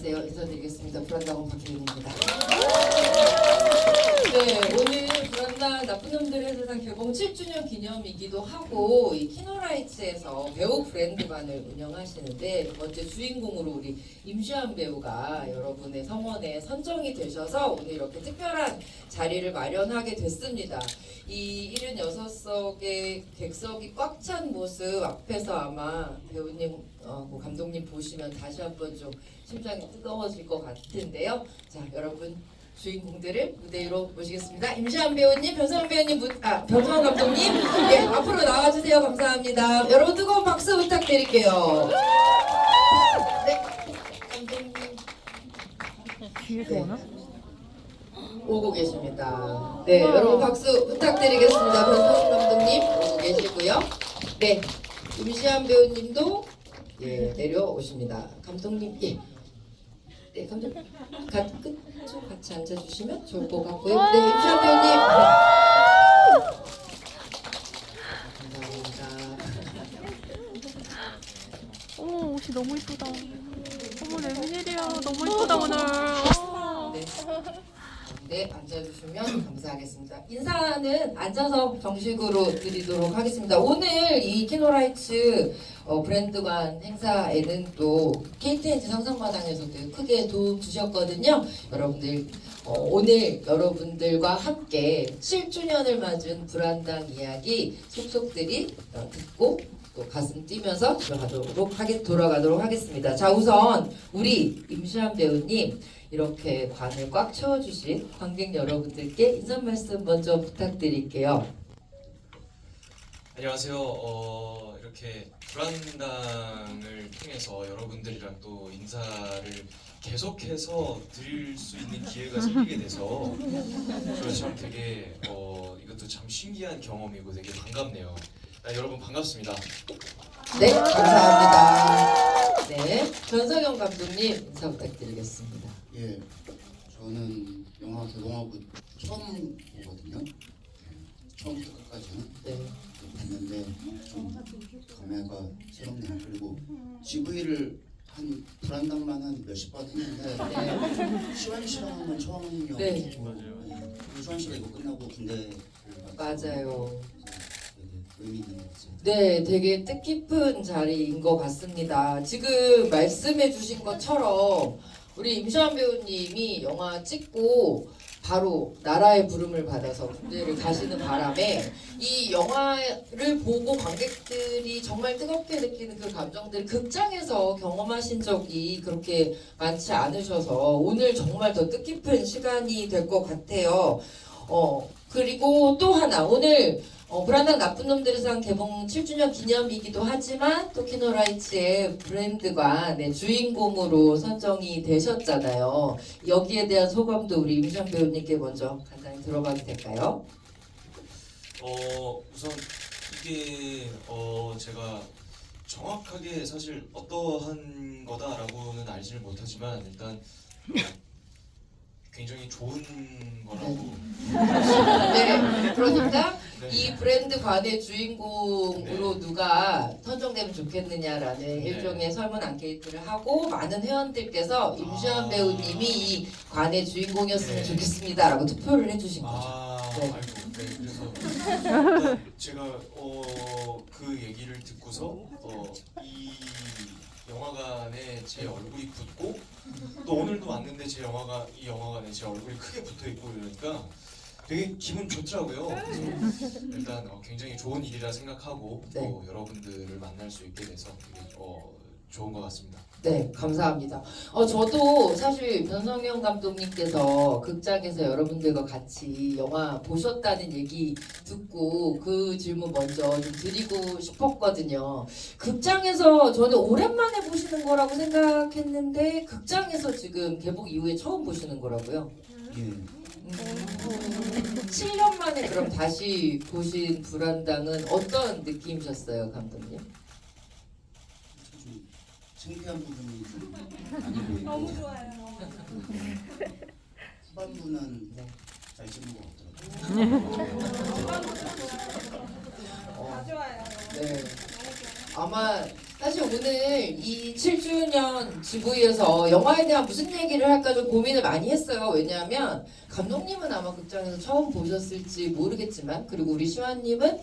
안녕하세요. 인사드리겠습니다. 불안당원 박혜윤입니다. 네, 오늘 불안당 나쁜 놈들의 세상 개봉 7주년 기념이기도 하고 이 키노라이츠에서 배우 브랜드관을 운영하시는데 두 번째 주인공으로 우리 임시완 배우가 여러분의 성원에 선정이 되셔서 오늘 이렇게 특별한 자리를 마련하게 됐습니다. 이 76석의 객석이 꽉 찬 모습 앞에서 아마 배우님, 감독님 보시면 다시 한번 좀 심장이 뜨거워질 것 같은데요. 자, 여러분 주인공들을 무대 위로 모시겠습니다. 임시완 배우님, 변성환 배우님, 변성환 감독님, 예, 앞으로 나와주세요. 감사합니다. 여러분 뜨거운 박수 부탁드릴게요. 네, 감독님. 뒤에서 오나? 오고 계십니다. 네, 여러분 박수 부탁드리겠습니다. 변성환 감독님 오고 계시고요. 네, 임시완 배우님도 예 내려오십니다. 감독님 예. 네, 감독님 끝쪽 같이 앉아주시면 좋을 것 같고요. 네, 임시완 배우님. 감사합니다. 어머, 옷이 너무 이쁘다. 어머, 내 웬일이야. 너무 이쁘다 오늘. 네. 네, 앉아주시면 감사하겠습니다. 인사는 앉아서 정식으로 드리도록 하겠습니다. 오늘 이 키노라이츠 브랜드관 행사에는 또 KTNG 상상마당에서도 크게 도움 주셨거든요. 여러분들 오늘 여러분들과 함께 7주년을 맞은 불안당 이야기 속속들이 듣고 또 가슴 뛰면서 돌아가도록 하겠습니다. 자, 우선 우리 임시완 배우님 이렇게 관을 꽉 채워주신 관객 여러분들께 인사 말씀 먼저 부탁드릴게요. 안녕하세요. 이렇게 불안당을 통해서 여러분들이랑 또 인사를 계속해서 드릴 수 있는 기회가 생기게 돼서 저 참 되게 이것도 참 신기한 경험이고 되게 반갑네요. 여러분 반갑습니다. 네, 감사합니다. 네, 변성현 감독님 인사 부탁드리겠습니다. 예, 저는 영화 개봉하고 처음 보거든요. 처음부터 끝까지는 네, 봤는데 좀 감회가 새롭네요. 그리고 GV를 한 불안당만 한 몇십 번 했는데 시완 씨랑은 처음이었고 네. 시완 씨가 이거 끝나고 군대를 맞아요. 되게 의미 있는 것 같아요. 네, 되게 뜻깊은 자리인 것 같습니다. 지금 말씀해주신 것처럼 우리 임시완 배우님이 영화 찍고 바로 나라의 부름을 받아서 군대를 가시는 바람에 이 영화를 보고 관객들이 정말 뜨겁게 느끼는 그 감정들을 극장에서 경험하신 적이 그렇게 많지 않으셔서 오늘 정말 더 뜻깊은 시간이 될 것 같아요. 그리고 또 하나 오늘 불안당 나쁜 놈들의 상 개봉 7주년 기념이기도 하지만 또 키노라이츠의 브랜드관 주인공으로 선정이 되셨잖아요. 여기에 대한 소감도 우리 임시완 배우님께 먼저 간단히 들어봐도 될까요? 우선 이게 제가 정확하게 사실 어떠한 거다라고는 알지를 못하지만 일단 굉장히 좋은 거라고. 네, 그러니까 네. 이 브랜드관의 주인공으로 누가 선정되면 좋겠느냐라는 일종의 설문 앙케이트를 하고 많은 회원들께서 임시완 배우님이 이 관의 주인공이었으면 네. 좋겠습니다라고 투표를 해주신 거죠. 네. 아이고, 네, 그래서 일단 제가 그 얘기를 듣고서 이 영화관에 제 얼굴이 붙고 또 오늘도 왔는데 이 영화관에 제 얼굴이 크게 붙어 있고 이러니까 되게 기분 좋더라고요. 그래서 일단 굉장히 좋은 일이라 생각하고 네. 또 여러분들을 만날 수 있게 돼서 되게 좋은 것 같습니다. 네, 감사합니다. 저도 사실 변성현 감독님께서 극장에서 여러분들과 같이 영화 보셨다는 얘기 듣고 그 질문 먼저 좀 드리고 싶었거든요. 극장에서 저는 오랜만에 보시는 거라고 생각했는데 극장에서 지금 개봉 이후에 처음 보시는 거라고요. 예, 7년 만에 그럼 다시 보신 불안당은 어떤 느낌이셨어요, 감독님? 좀 창피한 부분이 좀 많이 보이고 너무 좋아요. 후반부는 네. 잘 찍는 것 같더라고요. 어, 다 좋아요. 네. 아마 사실 오늘 이 7주년 GV에서 영화에 대한 무슨 얘기를 할까 좀 고민을 많이 했어요. 왜냐하면 감독님은 아마 극장에서 처음 보셨을지 모르겠지만, 그리고 우리 시완님은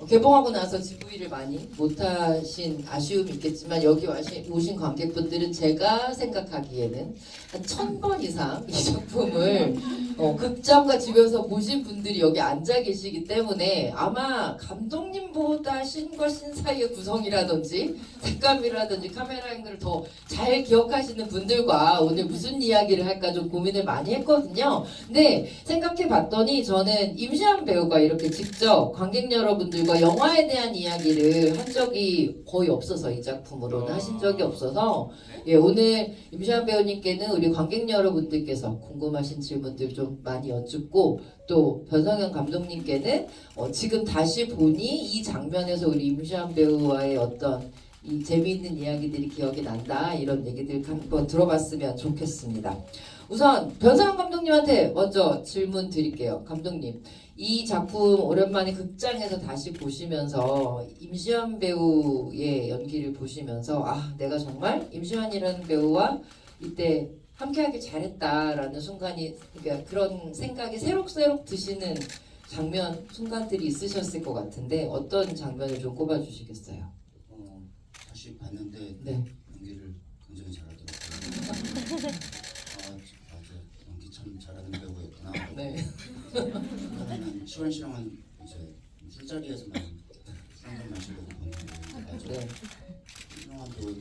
개봉하고 나서 GV를 많이 못하신 아쉬움이 있겠지만, 여기 오신 관객분들은 제가 생각하기에는 한 1000번 이상 이 작품을 극장과 집에서 보신 분들이 여기 앉아 계시기 때문에 아마 감독님보다 신과 신 사이의 구성이라든지 색감이라든지 카메라 앵글을 더 잘 기억하시는 분들과 오늘 무슨 이야기를 할까 좀 고민을 많이 했거든요. 근데 생각해 봤더니 저는 임시완 배우가 이렇게 직접 관객 여러분들과 영화에 대한 이야기를 한 적이 거의 없어서, 이 작품으로는 하신 적이 없어서, 예, 오늘 임시완 배우님께는 우리 관객 여러분들께서 궁금하신 질문들 좀 많이 여쭙고, 또 변성현 감독님께는 지금 다시 보니 이 장면에서 우리 임시완 배우와의 어떤 이 재미있는 이야기들이 기억이 난다, 이런 얘기들 한번 들어봤으면 좋겠습니다. 우선 변성현 감독님한테 먼저 질문 드릴게요. 감독님, 이 작품 오랜만에 극장에서 다시 보시면서 임시완 배우의 연기를 보시면서 내가 정말 임시완이라는 배우와 이때 함께하길 잘했다라는 순간이, 그러니까 그런 생각이 새록새록 드시는 장면, 순간들이 있으셨을 것 같은데 어떤 장면을 좀 꼽아주시겠어요? 다시 봤는데 네. 연기를 굉장히 잘하더라고요. 맞아, 연기 참 잘하는 배우였구나. 네. 그러면 시원 씨랑은 이제 술자리에서만 술한잔 마시려고 보는 거예요. 맞아. 네. 훌륭한 배우.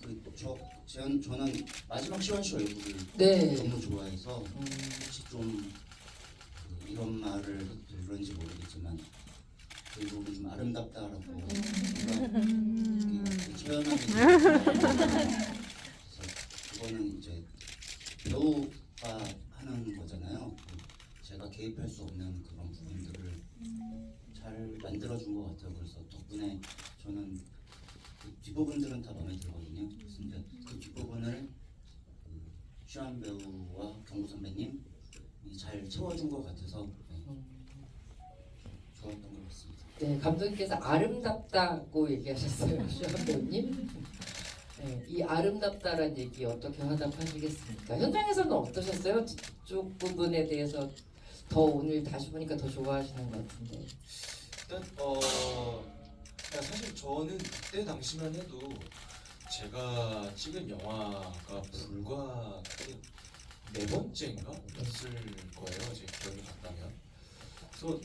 그리고 저는 마지막 시원 씨 얼굴을 네. 너무 좋아해서 혹시 좀 이런 말을 해도 그런지 모르겠지만 그리고 좀 아름답다라고 표현하게 그거는 이제 배우가 하는 거잖아요. 제가 개입할 수 없는 그런 부분들을 잘 만들어준 것 같아요. 그래서 덕분에 저는 그 뒷부분들은 다 마음에 들거든요. 근데 그 뒷부분을 시완 배우와 경구 선배님 잘 채워준 것 같아서 좋았던 것 같습니다. 네, 감독님께서 아름답다고 얘기하셨어요, 시완 배우님. 네, 이 아름답다란 얘기 어떻게 화답하시겠습니까? 현장에서는 어떠셨어요? 뒤쪽 부분에 대해서 더 오늘 다시 보니까 더 좋아하시는 것 같은데. 일단 사실 저는 그때 당시만 해도 제가 찍은 영화가 불과 네 번째인가 였을 거예요, 제 기억이 맞다면. 그래서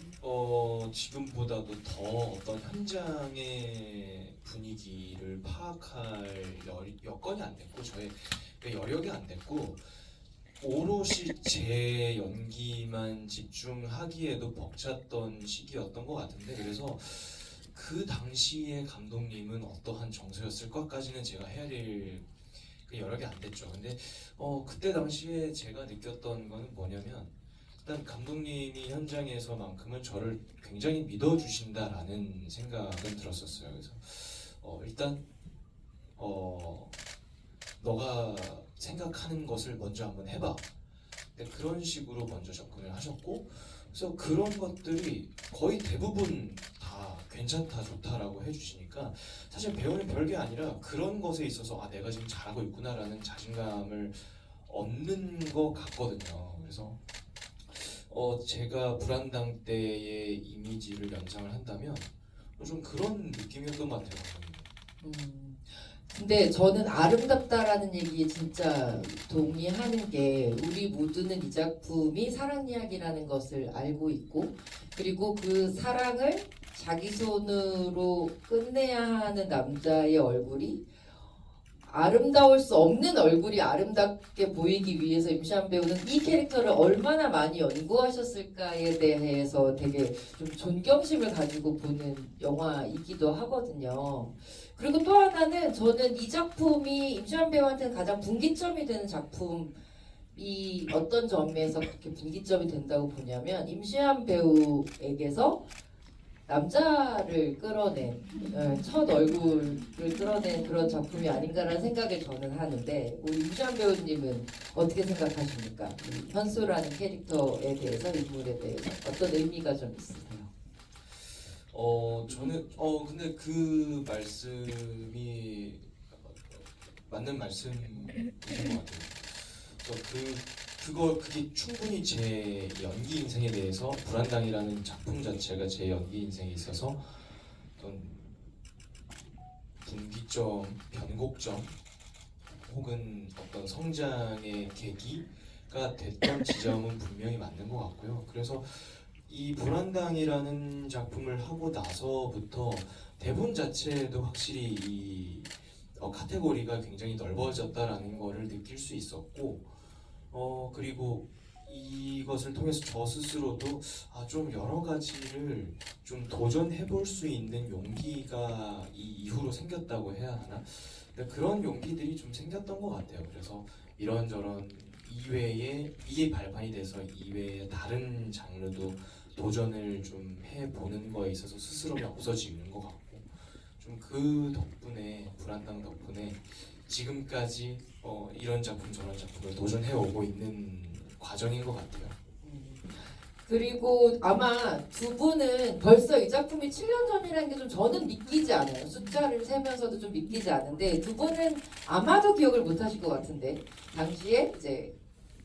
지금보다도 더 어떤 현장의 분위기를 파악할 여건이 안 됐고, 저의 여력이 안 됐고, 오롯이 제 연기만 집중하기에도 벅찼던 시기였던 것 같은데, 그래서 그 당시에 감독님은 어떠한 정서였을까까지는 제가 헤아릴 그 여력이 안 됐죠. 근데 그때 당시에 제가 느꼈던 거는 뭐냐면, 일단 감독님이 현장에서만큼은 저를 굉장히 믿어주신다라는 생각은 들었었어요. 그래서 일단 너가 생각하는 것을 먼저 한번 해봐. 그런 식으로 먼저 접근을 하셨고, 그래서 그런 것들이 거의 대부분 다 괜찮다, 좋다라고 해주시니까 사실 배우는 별게 아니라 그런 것에 있어서 내가 지금 잘하고 있구나라는 자신감을 얻는 것 같거든요. 그래서 제가 불안당 때의 이미지를 연상을 한다면 좀 그런 느낌이었던 것 같아요. 근데 저는 아름답다라는 얘기에 진짜 동의하는 게, 우리 모두는 이 작품이 사랑 이야기라는 것을 알고 있고, 그리고 그 사랑을 자기 손으로 끝내야 하는 남자의 얼굴이, 아름다울 수 없는 얼굴이 아름답게 보이기 위해서 임시완 배우는 이 캐릭터를 얼마나 많이 연구하셨을까에 대해서 되게 좀 존경심을 가지고 보는 영화이기도 하거든요. 그리고 또 하나는, 저는 이 작품이 임시완 배우한테는 가장 분기점이 되는 작품이 어떤 점에서 그렇게 분기점이 된다고 보냐면, 임시완 배우에게서 남자를 끌어낸, 첫 얼굴을 끌어낸 그런 작품이 아닌가라는 생각을 저는 하는데, 우리 임시완 배우님은 어떻게 생각하십니까? 이 현수라는 캐릭터에 대해서, 인물에 대해서 어떤 의미가 좀 있으세요? 저는 근데 그 말씀이 맞는 말씀이신 것 같아요. 그게 충분히 제 연기 인생에 대해서 불안당이라는 작품 자체가 제 연기 인생에 있어서 어떤 분기점, 변곡점 혹은 어떤 성장의 계기가 됐던 지점은 분명히 맞는 것 같고요. 그래서 이 불안당이라는 작품을 하고 나서부터 대본 자체도 확실히 이 카테고리가 굉장히 넓어졌다라는 거를 느낄 수 있었고 그리고 이것을 통해서 저 스스로도 좀 여러 가지를 좀 도전해 볼 수 있는 용기가 이 이후로 생겼다고 해야 하나? 근데 그런 용기들이 좀 생겼던 것 같아요. 그래서 이런저런 이외에 이게 발판이 돼서 이외에 다른 장르도 도전을 좀 해보는 거에 있어서 스스럼이 없어지는 것 같고 좀 그 덕분에 불안당 덕분에 지금까지 이런 작품 저런 작품을 도전해 오고 있는 과정인 것 같아요. 그리고 아마 두 분은 벌써 이 작품이 7년 전이라는 게 좀 저는 믿기지 않아요. 숫자를 세면서도 좀 믿기지 않은데 두 분은 아마도 기억을 못 하실 것 같은데 당시에 이제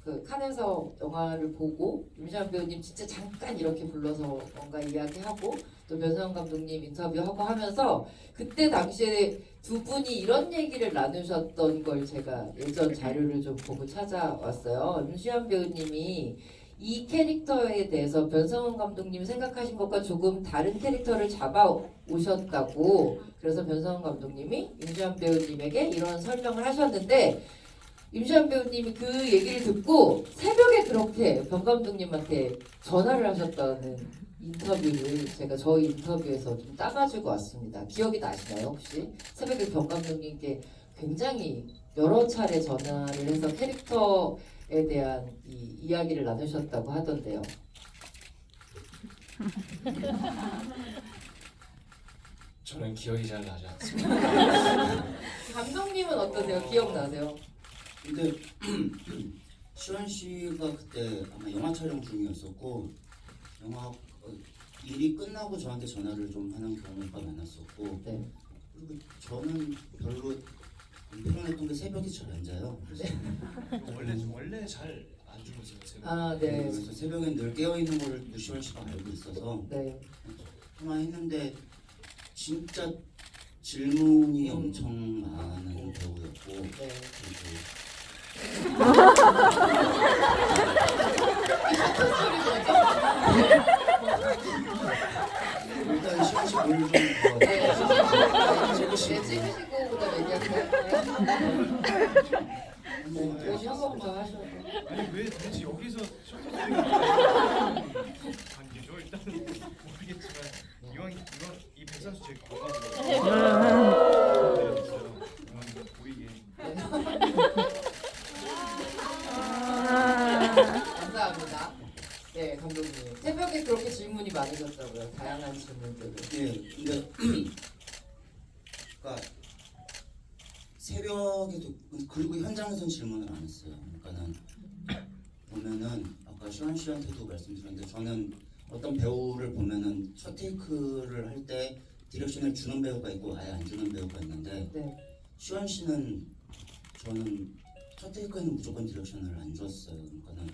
그 칸에서 영화를 보고 임시완 배우님 진짜 잠깐 이렇게 불러서 뭔가 이야기하고 또 변상훈 감독님 인터뷰하고 하면서 그때 당시에 두 분이 이런 얘기를 나누셨던 걸 제가 예전 자료를 좀 보고 찾아왔어요. 임시완 배우님이 이 캐릭터에 대해서 변상훈 감독님이 생각하신 것과 조금 다른 캐릭터를 잡아 오셨다고 그래서 변상훈 감독님이 임시완 배우님에게 이런 설명을 하셨는데 임시완 배우님이 그 얘기를 듣고 새벽에 그렇게 변 감독님한테 전화를 하셨다는 인터뷰를 제가 저희 인터뷰에서 좀 따가지고 왔습니다. 기억이 나시나요 혹시? 새벽에 변 감독님께 굉장히 여러 차례 전화를 해서 캐릭터에 대한 이 이야기를 나누셨다고 하던데요. 저는 기억이 잘 나지 않습니다. 감독님은 어떠세요? 기억나세요? 근데 시원 씨가 그때 아마 영화 촬영 중이었었고 영화 일이 끝나고 저한테 전화를 좀 하는 경우가 많았었고 네. 그리고 저는 별로 안 편했던 게 새벽에 잘 안 자요. 그래서 원래 잘 안 주무세요. 새벽에. 아, 네. 그래서 새벽에 늘 깨어 있는 걸 또 시원 씨가 알고 있어서 네. 통화했는데 진짜 질문이 엄청 많은 배우였고 네. 그리고 일단 시원 씨 노래를 좀 네, 찍으시고 그다음 얘기할까요? 네. 요시 한 번 더 하셔도. 아니 왜 도대체 여기서 셔터 소리가 관계죠? 일단은 모르겠지만 이왕 이 백산수 제 건강으로 보이게 감사합니다. 네, 감독님. 새벽에 그렇게 질문이 많으셨다고요. 다양한 질문들을. 네, 근데 그러니까 새벽에도 그리고 현장에서는 질문을 안 했어요. 그러니까는 보면은 아까 시원 씨한테도 말씀드렸는데 저는 어떤 배우를 보면은 첫 테이크를 할 때 디렉션을 주는 배우가 있고 아예 안 주는 배우가 있는데 네. 시원 씨는 저는 첫 테이크에는 무조건 디렉션을 안 줬어요. 그러니까는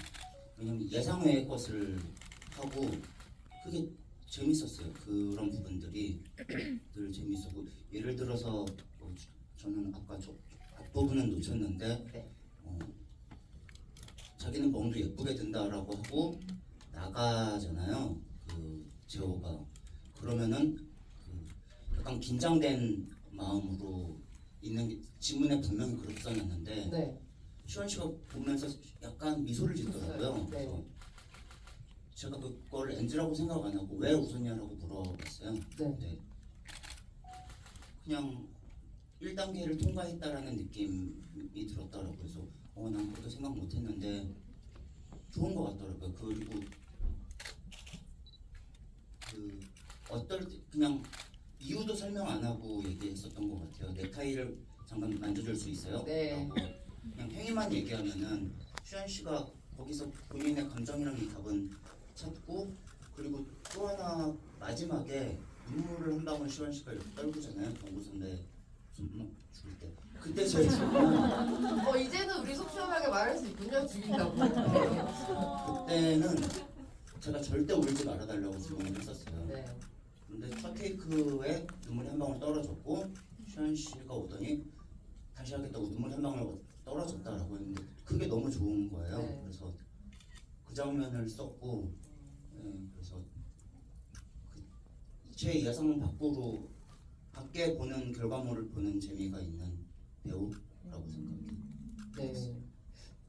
왜냐면 예상 외의 것을 하고 그게 재밌었어요. 그런 부분들이 늘 재밌었고 예를 들어서 저는 아까 저 앞부분은 놓쳤는데 네. 자기는 멍도 예쁘게 든다라고 하고 나가잖아요. 그 재호가 그러면은 그 약간 긴장된 마음으로 있는 게 지문에 분명히 그렇게 써놨는데 네. 시원 씨가 보면서 약간 미소를 짓더라고요. 네. 그래서 제가 그거를 NG라고 생각 안 하고 왜 웃었냐라고 물어봤어요. 네. 그냥 1단계를 통과했다라는 느낌이 들었더라고요. 그래서 난 그것도 생각 못했는데 좋은 것 같더라고요. 그리고 그 어떨 때 그냥 이유도 설명 안 하고 얘기했었던 것 같아요. 넥타이를 잠깐 만져줄 수 있어요? 네. 라고 그냥 행위만 얘기하면은 슈안 씨가 거기서 본인의 감정이랑 이 답은 찾고 그리고 또 하나 마지막에 눈물을 한 방울 시원 씨가 이렇게 떨구잖아요. 경고선대 죽을 때. 그때 제 기분은 이제는 우리 속 시원하게 말할 수 있군요. 죽인다고. 그때는 제가 절대 울지 말아달라고 주문을 했었어요. 네. 근데 첫 케이크에 눈물이 한 방울 떨어졌고 시원 씨가 오더니 다시 하겠다고 눈물이 한 방울 떨어졌다라고 했는데 그게 너무 좋은 거예요. 네. 그래서 그 장면을 썼고 그래서 제 예상 밖에 보는 결과물을 보는 재미가 있는 배우라고 생각해요. 네.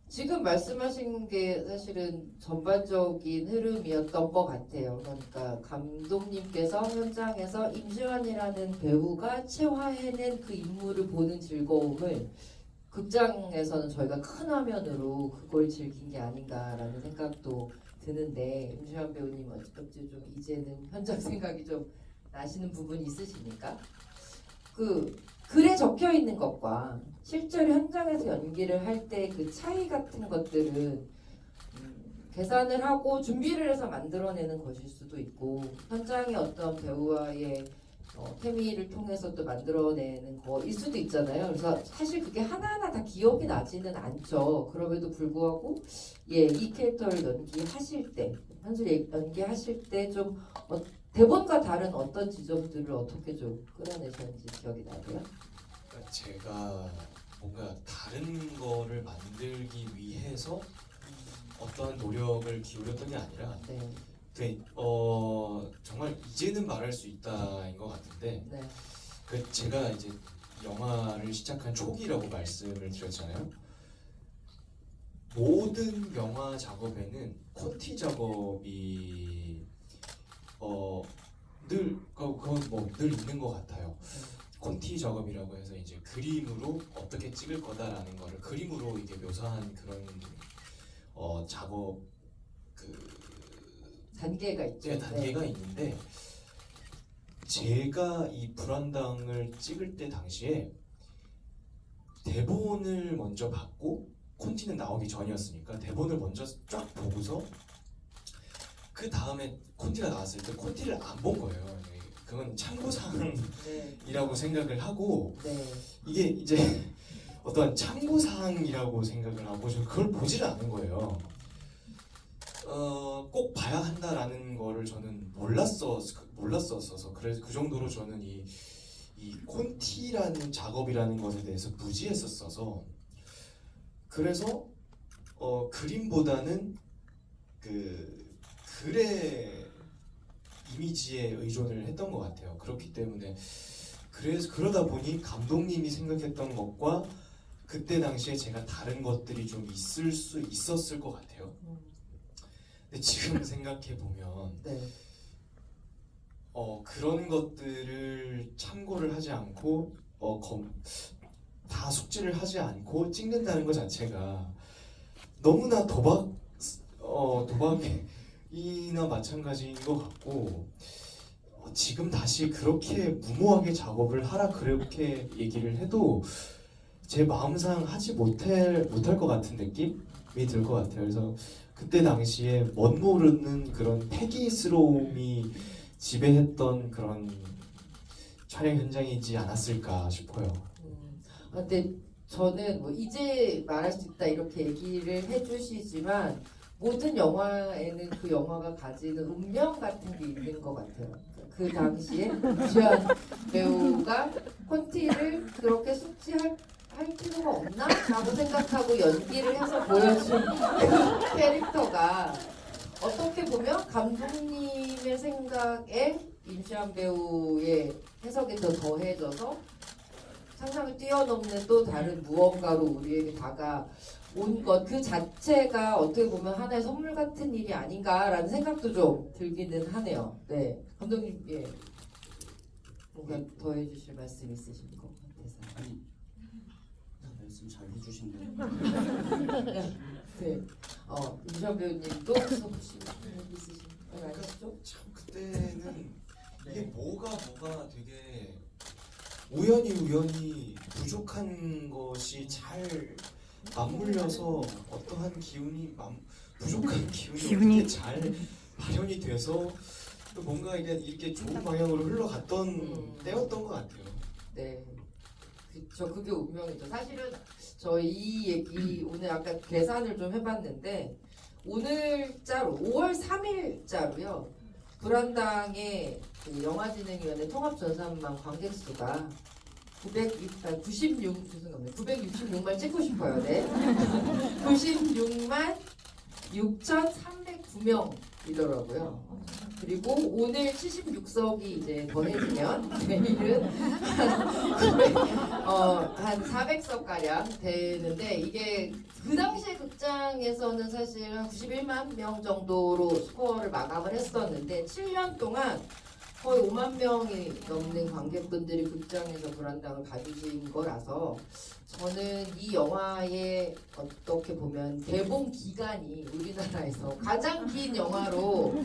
지금 말씀하신 게 사실은 전반적인 흐름이었던 것 같아요. 그러니까 감독님께서 현장에서 임시완이라는 배우가 체화해낸 그 인물을 보는 즐거움을 극장에서는 저희가 큰 화면으로 그걸 즐긴 게 아닌가라는 생각도 드는데 임시완 배우님 어찌 좀 이제는 현장 생각이 좀 나시는 부분이 있으십니까? 그 글에 적혀 있는 것과 실제로 현장에서 연기를 할 때 그 차이 같은 것들은 계산을 하고 준비를 해서 만들어내는 것일 수도 있고 현장의 어떤 배우와의 케미를 통해서 또 만들어내는 거일 수도 있잖아요. 그래서 사실 그게 하나하나 다 기억이 나지는 않죠. 그럼에도 불구하고 이 캐릭터를 연기하실 때 현실 연기하실 때 좀 대본과 다른 어떤 지점들을 어떻게 좀 끌어내셨는지 기억이 나세요? 그러니까 제가 뭔가 다른 거를 만들기 위해서 어떠한 노력을 기울였던 게 아니라 네. 정말 이제는 말할 수 있다인 것 같은데 네. 제가 이제 영화를 시작한 초기라고 말씀을 드렸잖아요. 모든 영화 작업에는 콘티 작업이 늘 있는 것 같아요. 콘티 작업이라고 해서 이제 그림으로 어떻게 찍을 거다라는 거를 그림으로 이게 묘사한 그런 작업 단계가 있죠. 네, 단계가 있는데 제가 이 불안당을 찍을 때 당시에 대본을 먼저 받고 콘티는 나오기 전이었으니까 대본을 먼저 쫙 보고서 그 다음에 콘티가 나왔을 때 콘티를 안 본 거예요. 그건 참고사항이라고 네. 생각을 하고 네. 이게 이제 어떤 참고사항이라고 생각을 하고 저 그걸 보지를 않은 거예요. 꼭 봐야 한다라는 거를 저는 몰랐었어서 그래서 그 정도로 저는 이 콘티라는 작업이라는 것에 대해서 무지했었어서 그래서 그림보다는 그 글의 이미지에 의존을 했던 것 같아요. 그렇기 때문에 그러다 보니 감독님이 생각했던 것과 그때 당시에 제가 다른 것들이 좀 있었을 것 같아요. 근데 지금 생각해 보면 네. 그런 것들을 참고를 하지 않고 다 숙지를 하지 않고 찍는다는 것 자체가 너무나 도박이나 마찬가지인 것 같고 지금 다시 그렇게 무모하게 작업을 하라 그렇게 얘기를 해도 제 마음상 하지 못할 것 같은 느낌이 들 것 같아요. 그래서 그때 당시에 멋모르는 그런 패기스러움이 지배했던 그런 촬영 현장이지 않았을까 싶어요. 근데 저는 이제 말할 수 있다 이렇게 얘기를 해주시지만 모든 영화에는 그 영화가 가지는 운명 같은 게 있는 것 같아요. 그 당시에 주연 배우가 콘티를 그렇게 숙지할 필요가 없나? 라고 생각하고 연기를 해서 보여준 그 캐릭터가 어떻게 보면 감독님의 생각에 임시완 배우의 해석이 더 더해져서 상상을 뛰어넘는 또 다른 무언가로 우리에게 다가온 것 그 자체가 어떻게 보면 하나의 선물 같은 일이 아닌가라는 생각도 좀 들기는 하네요. 네, 감독님 뭔가 더해주실 말씀 있으신 것 같아서. 아니 다 말씀 잘 해주신 거예요. 네, 임시완 배우님도 써보신 얘기 있으신 거 아니시죠? 참 그때는 이게 뭐가 되게 우연히 부족한 것이 잘 맞물려서 어떠한 부족한 기운이 어떻게 잘 발현이 돼서 또 뭔가 이게 이렇게 좋은 방향으로 흘러갔던 때였던 것 같아요. 네. 그쵸, 그게 운명이죠. 사실은 저 이 얘기 오늘 아까 계산을 좀 해봤는데 오늘자로 5월 3일자로요. 불안당의 그 영화진흥위원회 통합전산망 관객 수가 966만 찍고 싶어요. 네. 96만 6,309명이더라고요. 그리고 오늘 76석이 이제 더해지면 내일은 한 400석 가량 되는데 이게 그 당시에 극장에서는 사실 한 91만 명 정도로 스코어를 마감을 했었는데 7년 동안 거의 5만 명이 넘는 관객분들이 극장에서 불안당을 봐주신 거라서 저는 이 영화의 어떻게 보면 개봉 기간이 우리나라에서 가장 긴 영화로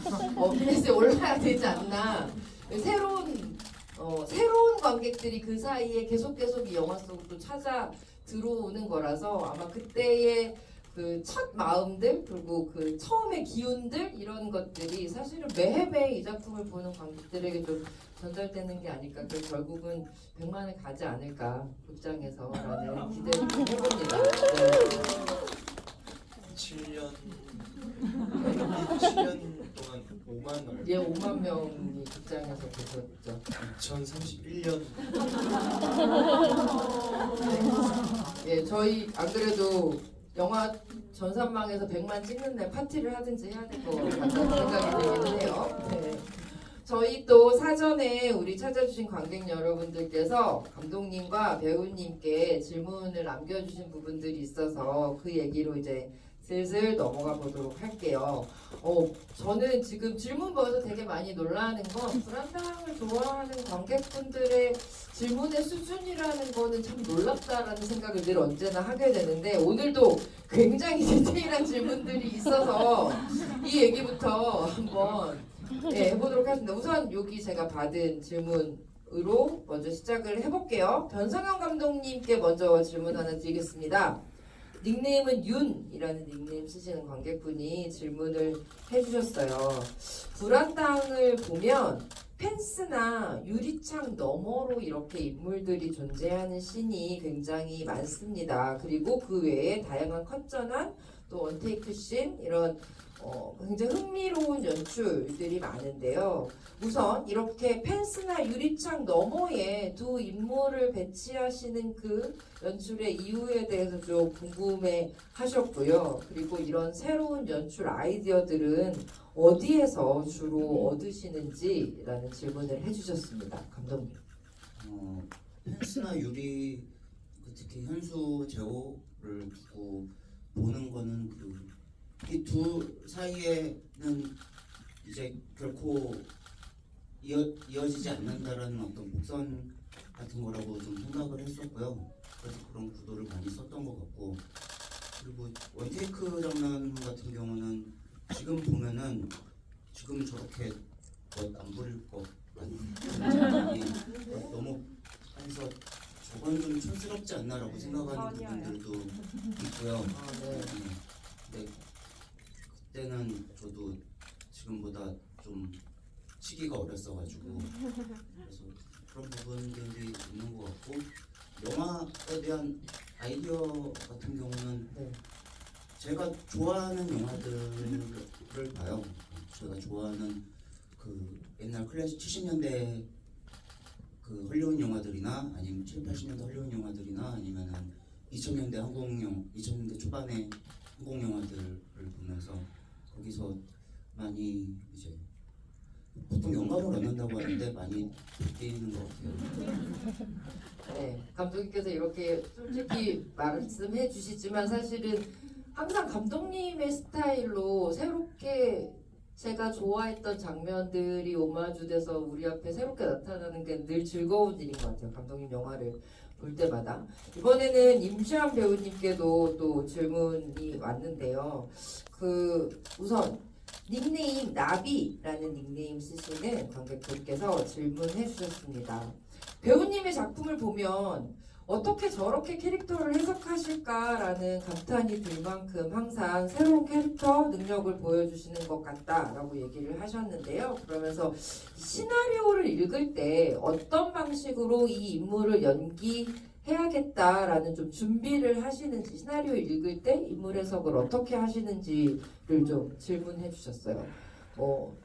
기네스에 올라야 되지 않나. 새로운 관객들이 그 사이에 계속 이 영화 속으로 찾아 들어오는 거라서 아마 그때의 그 첫 마음들 그리고 그 처음의 기운들 이런 것들이 사실은 매해 이 작품을 보는 관객들에게 좀 전달되는 게 아닐까. 그래서 결국은 100만을 가지 않을까 극장에서라는 기대를 좀 해봅니다. 네. 7년 동안 5만 원. 예, 5만 명이 극장에서 보셨죠. 2031년 예, 저희 안 그래도 영화 전산망에서 100만 찍는 날 파티를 하든지 해야 될 것 같다는 생각이 들기는 해요. 네. 저희 또 사전에 우리 찾아주신 관객 여러분들께서 감독님과 배우님께 질문을 남겨주신 부분들이 있어서 그 얘기로 이제 슬슬 넘어가 보도록 할게요. 저는 지금 질문 보여서 되게 많이 놀라는 건 불안당을 좋아하는 관객분들의 질문의 수준이라는 거는 참 놀랍다라는 생각을 늘 언제나 하게 되는데 오늘도 굉장히 디테일한 질문들이 있어서 이 얘기부터 한번 해보도록 하겠습니다. 우선 여기 제가 받은 질문으로 먼저 시작을 해볼게요. 변성현 감독님께 먼저 질문 하나 드리겠습니다. 닉네임은 윤이라는 닉네임 쓰시는 관객분이 질문을 해주셨어요. 불안당을 보면 펜스나 유리창 너머로 이렇게 인물들이 존재하는 씬이 굉장히 많습니다. 그리고 그 외에 다양한 컷전한 또 원테이크 씬 이런 굉장히 흥미로운 연출들이 많은데요. 우선 이렇게 펜스나 유리창 너머에 두 인물을 배치하시는 그 연출의 이유에 대해서 좀 궁금해 하셨고요. 그리고 이런 새로운 연출 아이디어들은 어디에서 주로 얻으시는지라는 질문을 해주셨습니다. 감독님. 펜스나 유리 특히 현수 제호를 두고 보는 거는 이 두 사이에는 이제 결코 이어지지 않는다라는 어떤 복선 같은 거라고 좀 생각을 했었고요. 그래서 그런 구도를 많이 썼던 것 같고, 그리고 원테이크 장면 같은 경우는 지금 보면은 지금 저렇게 안 부릴 것 같은 장면이 너무 해서 저건 좀 촌스럽지 않나라고 생각하는 부분들도 있고요. 네. 그때는 저도 지금보다 좀 치기가 어렸어가지고 그래서 그런 부분들이 있는 것 같고, 영화에 대한 아이디어 같은 경우는 제가 좋아하는 영화들을 봐요. 제가 좋아하는 그 옛날 클래식 70년대 그 헐리우드 영화들이나 아니면 70, 80년대 헐리우드 영화들이나 아니면은 2000년대 초반의 한국 영화들을 보면서 거기서 많이 이제 보통 영감을 얻는다고 하는데 많이 바뀌는 것 같아요. 네, 감독님께서 이렇게 솔직히 말씀해 주시지만 사실은 항상 감독님의 스타일로 새롭게 제가 좋아했던 장면들이 오마주돼서 우리 앞에 새롭게 나타나는 게 늘 즐거운 일인 것 같아요. 감독님 영화를 볼 때마다. 이번에는 임시완 배우님께도 또 질문이 왔는데요. 우선 닉네임 나비라는 닉네임 쓰시는 관객분께서 질문해 주셨습니다. 배우님의 작품을 보면 어떻게 저렇게 캐릭터를 해석하실까라는 감탄이 들 만큼 항상 새로운 캐릭터 능력을 보여주시는 것 같다라고 얘기를 하셨는데요. 그러면서 시나리오를 읽을 때 어떤 방식으로 이 인물을 연기해야겠다라는 좀 준비를 하시는지, 시나리오 읽을 때 인물 해석을 어떻게 하시는지를 좀 질문해 주셨어요.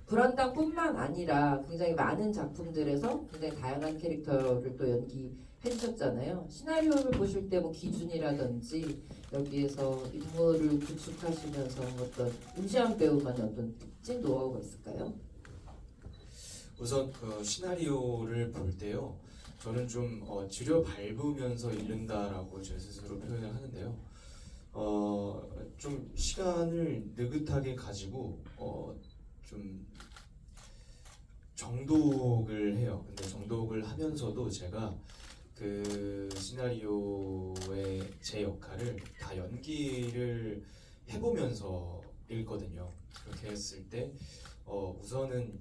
불안당뿐만 아니라 굉장히 많은 작품들에서 굉장히 다양한 캐릭터를 또 연기해주셨잖아요. 시나리오를 보실 때 뭐 기준이라든지 여기에서 인물을 구축하시면서 어떤 임시완 배우만의 어떤 특징 노하우가 있을까요? 우선 그 시나리오를 볼 때요, 저는 좀 지려 밟으면서 읽는다라고 제 스스로 표현을 하는데요. 좀 시간을 느긋하게 가지고 좀 정독을 해요. 근데 정독을 하면서도 제가 그 시나리오의 제 역할을 다 연기를 해보면서 읽거든요. 그렇게 했을 때 우선은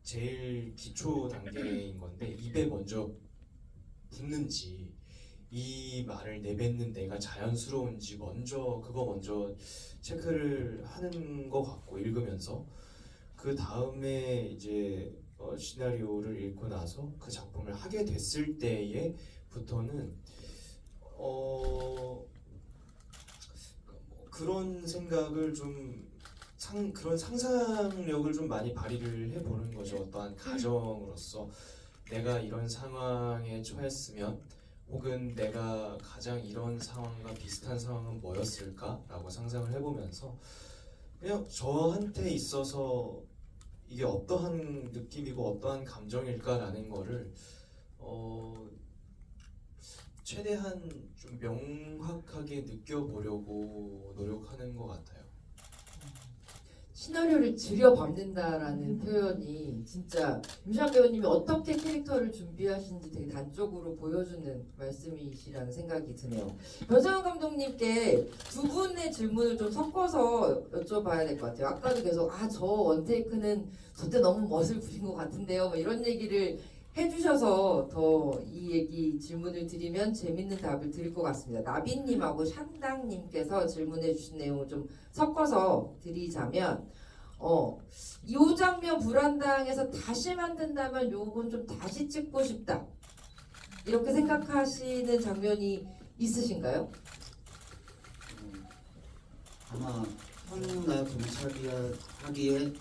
제일 기초 단계인 건데 입에 먼저 붙는지 이 말을 내뱉는 내가 자연스러운지 그거 먼저 체크를 하는 것 같고 읽으면서 그 다음에 이제 시나리오를 읽고 나서 그 작품을 하게 됐을 때에부터는 그런 생각을 그런 상상력을 좀 많이 발휘를 해보는 거죠. 어떠한 가정으로서 내가 이런 상황에 처했으면 혹은 내가 가장 이런 상황과 비슷한 상황은 뭐였을까라고 상상을 해보면서 그냥 저한테 있어서 이게 어떠한 느낌이고 어떠한 감정일까라는 거를 최대한 좀 명확하게 느껴보려고 노력하는 것 같아요. 시나리오를 들여밟는다라는 표현이 진짜 임시완 배우님이 어떻게 캐릭터를 준비하시는지 되게 단적으로 보여주는 말씀이시라는 생각이 드네요. 변상훈 감독님께 두 분의 질문을 좀 섞어서 여쭤봐야 될 것 같아요. 아까도 계속 저 원테이크는 저때 너무 멋을 부린 것 같은데요, 뭐 이런 얘기를 해주셔서 더 이 얘기 질문을 드리면 재밌는 답을 드릴 것 같습니다. 나비님하고 샹당님께서 질문해 주신 내용을 좀 섞어서 드리자면 이 장면 불안당에서 다시 만든다면 요건 좀 다시 찍고 싶다 이렇게 생각하시는 장면이 있으신가요? 아마 형나 경찰이야 하기에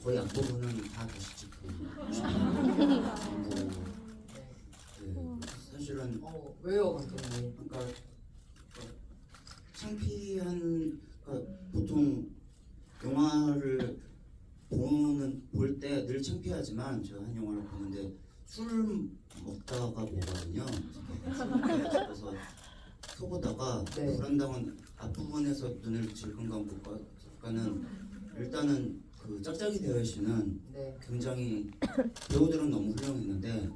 거의 앞부분은 다 다시 찍고 사실은 왜요 감독님? 그러니까 창피한 보통 영화를 볼 때 늘 창피하지만 제가 한 영화를 보는데 술 먹다가 보거든요. 그래서 켜보다가 네. 불안당은 앞부분에서 눈을 질끈 감고 가는 일단은 그 짝짝이 대회 씨는 네. 굉장히 배우들은 너무 훌륭했는데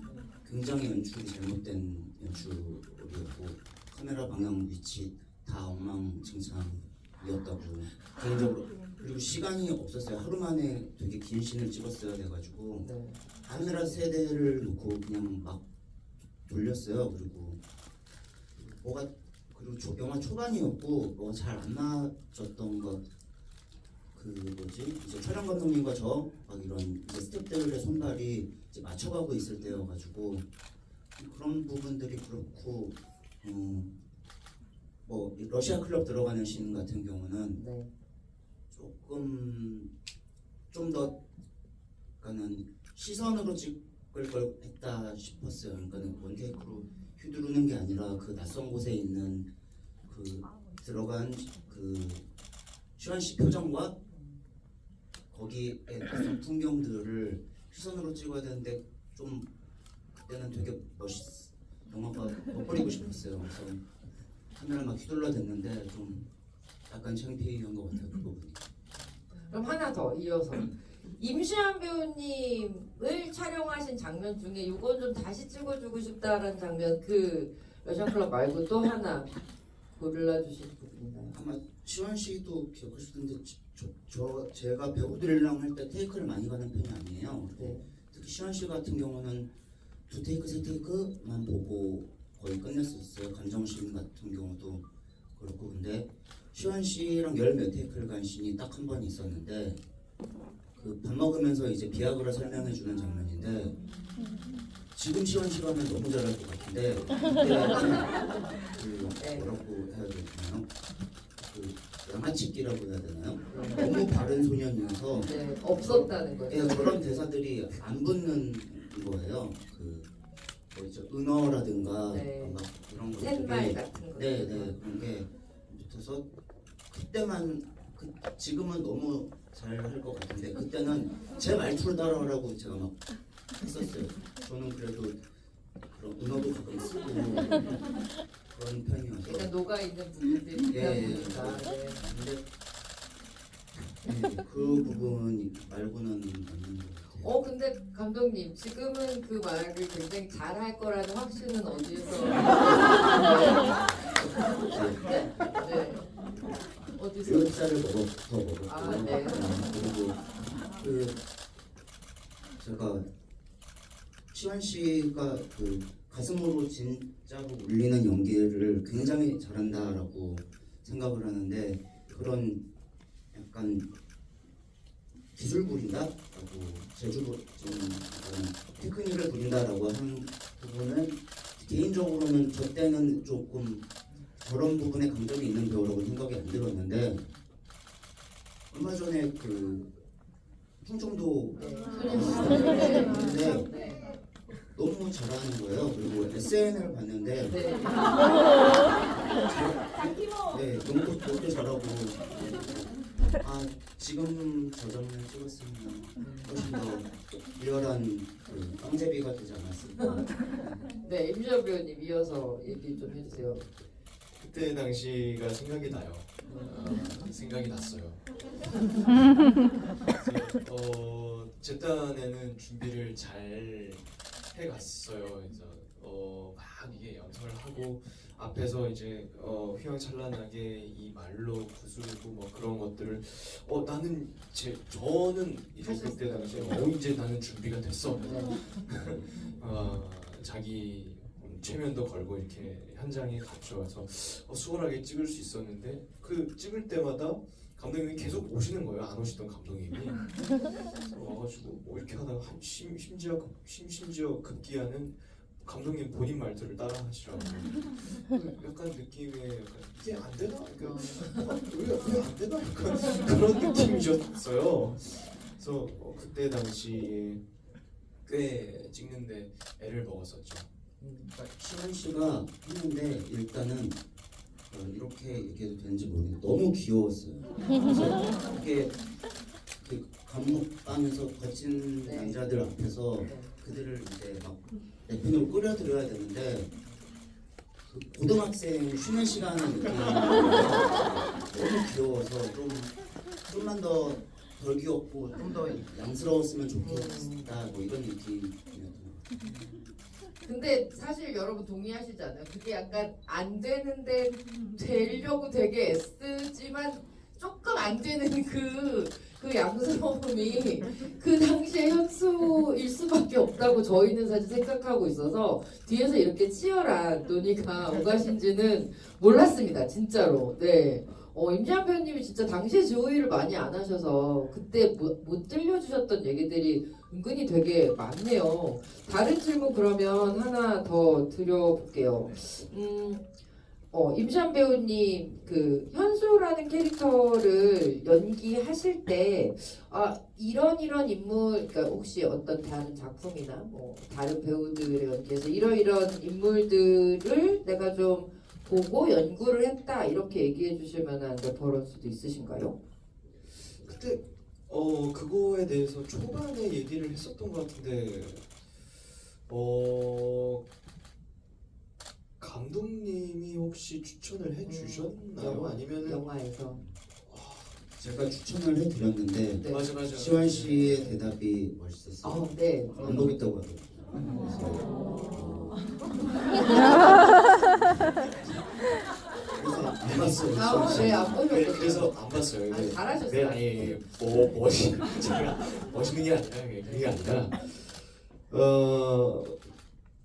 굉장히 연출이 잘못된 연출이었고 카메라 방향 위치 다 엉망진창이었다고 개인적으로. 그리고 시간이 없었어요. 하루 만에 되게 긴 씬을 찍었어야 돼가지고 네. 카메라 세 대를 놓고 그냥 막 돌렸어요. 그리고 영화 초반이었고 뭐가 잘 안 맞았던 것 이제 촬영 감독님과 저 막 이런 이제 스태프들의 손발이 이제 맞춰가고 있을 때여가지고 그런 부분들이 그렇고 뭐 러시아 클럽 들어가는 씬 같은 경우는 네. 조금 좀 더 그러니까는 시선으로 찍을 걸 했다 싶었어요. 그러니까는 원테이크로 휘두르는 게 아니라 그 낯선 곳에 있는 그 들어간 그 시환 씨 표정과 거기에 낯선 풍경들을 시선으로 찍어야 되는데 좀 그때는 되게 영화가 멋버리고 싶었어요. 그래서 카메라 막 휘둘러 댔는데 좀 약간 창피한 것 같아요. 그 부분이. 그럼 하나 더 이어서 임시완 배우님을 촬영하신 장면 중에 이건 좀 다시 찍어주고 싶다라는 장면 그 러시안 클럽 말고 또 하나 골라주실 부분인가요? 아마 시환 씨도 기억하실 텐데 제가 배우들이랑 할 때 테이크를 많이 가는 편이 아니에요. 네. 특히 시환 씨 같은 경우는 2테이크, 3테이크만 보고 거의 끝냈었어요. 감정신 같은 경우도 그렇고. 근데 시원 씨랑 열 몇 테이크를 씬이 딱 한 번 있었는데 그 밥 먹으면서 이제 비아그라 설명해 주는 장면인데 지금 시원 씨가 하면 너무 잘할 것 같은데 그때 그 뭐라고 해야 되나요? 그 양아치끼라고 해야 되나요? 너무 바른 소년이어서 네, 없었다는 예, 거죠. 그런 대사들이 안 붙는 거예요. 그 뭐죠? 은어라든가 네. 막 이런 셋말 것들이 같은 거. 네, 그런 게 붙어서 그때만 지금은 너무 잘 할 것 같은데 그때는 제 말투를 따라하라고 제가 막 했었어요. 저는 그래도 그런 은어도 가끔 쓰고 그런 편이어서 약간 녹아 있는 부분들이 있다 예, 보니까. 네. 근데 그 부분 말고는 맞는 것 같아요. 근데 감독님 지금은 그 말을 굉장히 잘할 거라는 확신은 어디에서? 네. 네. 어디서? 교육사를 더 먹었고 아, 네. 그리고 그 제가 시원 씨가 그 가슴으로 진짜로 울리는 연기를 굉장히 잘한다라고 생각을 하는데 그런 약간 기술 부린다라고 제주도 좀 약간 테크닉을 부린다라고 하는 부분은 개인적으로는 저 때는 조금 저런 부분에 감정이 있는 배우라고 생각이 안 들었는데 얼마 전에 그 충청도 봤는데 네. 너무 잘하는 거예요. 그리고 SNL 봤는데 네. 네, 너무 그것도 잘하고 지금 저 장면 찍었으면 훨씬 더 리얼한 그 깡제비가 되지 않았을까. 네, 임시완 배우님 이어서 얘기 좀 해주세요. 그때 당시가 생각이 나요. 생각이 났어요. 제 딴에는 준비를 잘 해갔어요. 그래서 막 이게 연습을 하고 앞에서 이제 휘황찬란하게 이 말로 구슬고 뭐 그런 것들을 나는 저는 이제 그때 당시에 이제 나는 준비가 됐어. 자기 최면도 걸고 이렇게 현장에 갔죠. 그래서 수월하게 찍을 수 있었는데 그 찍을 때마다 감독님이 계속 오시는 거예요. 안 오시던 감독님이 와가지고 뭐 이렇게 하다가 심지어 급기야는 감독님 본인 말투를 따라하시라고 약간 느낌의 약간 이게 안 되나? 왜 안 되나? 약간 그런 느낌이셨어요. 그래서 그때 당시에 꽤 찍는데 애를 먹었었죠. 시원 씨가 했는데 일단은 이렇게 얘기해도 되는지 모르겠는데 너무 귀여웠어요. 그래서 이게 그 감옥방에서 거친 네. 남자들 앞에서 네. 그들을 이제 막 내 편으로 끌어들여야 되는데 그 고등학생 쉬는 시간의 느낌이 너무 귀여워서 좀만 더 덜 귀엽고 좀 더 양스러웠으면 좋겠다 뭐 이런 느낌이었던 것 같아요. 근데 사실 여러분 동의하시지 않아요? 그게 약간 안 되는데 되려고 되게 애쓰지만 조금 안 되는 그 양스러움이 그 당시에 현수일 수밖에 없다고 저희는 사실 생각하고 있어서 뒤에서 이렇게 치열한 논의가 오가신지는 몰랐습니다. 진짜로. 네. 임시완 배우님이 진짜 당시에 조의를 많이 안 하셔서 그때 못 들려주셨던 얘기들이 은근히 되게 많네요. 다른 질문 그러면 하나 더 드려볼게요. 임시완 배우님 그 현수라는 캐릭터를 연기하실 때 이런 인물, 그러니까 혹시 어떤 다른 작품이나 뭐 다른 배우들의 연기에서 이런 인물들을 내가 좀 보고 연구를 했다 이렇게 얘기해 주실 만한 레퍼런스도 있으신가요? 그때 그거에 대해서 초반에 얘기를 했었던 것 같은데 감독님이 혹시 추천을 해주셨나요? 아니면은 영화에서 제가 추천을 해드렸는데 네. 맞아 시원 씨의 대답이 멋있었어요. 네. 안 보겠다고 하더라고요. 그래서 안 봤어요. 네, 안 보셨군요. 그래서 안 봤어요. 아니, 잘하셨어요. 네, 아니 제가 멋있는 게 아니라 그게 아니라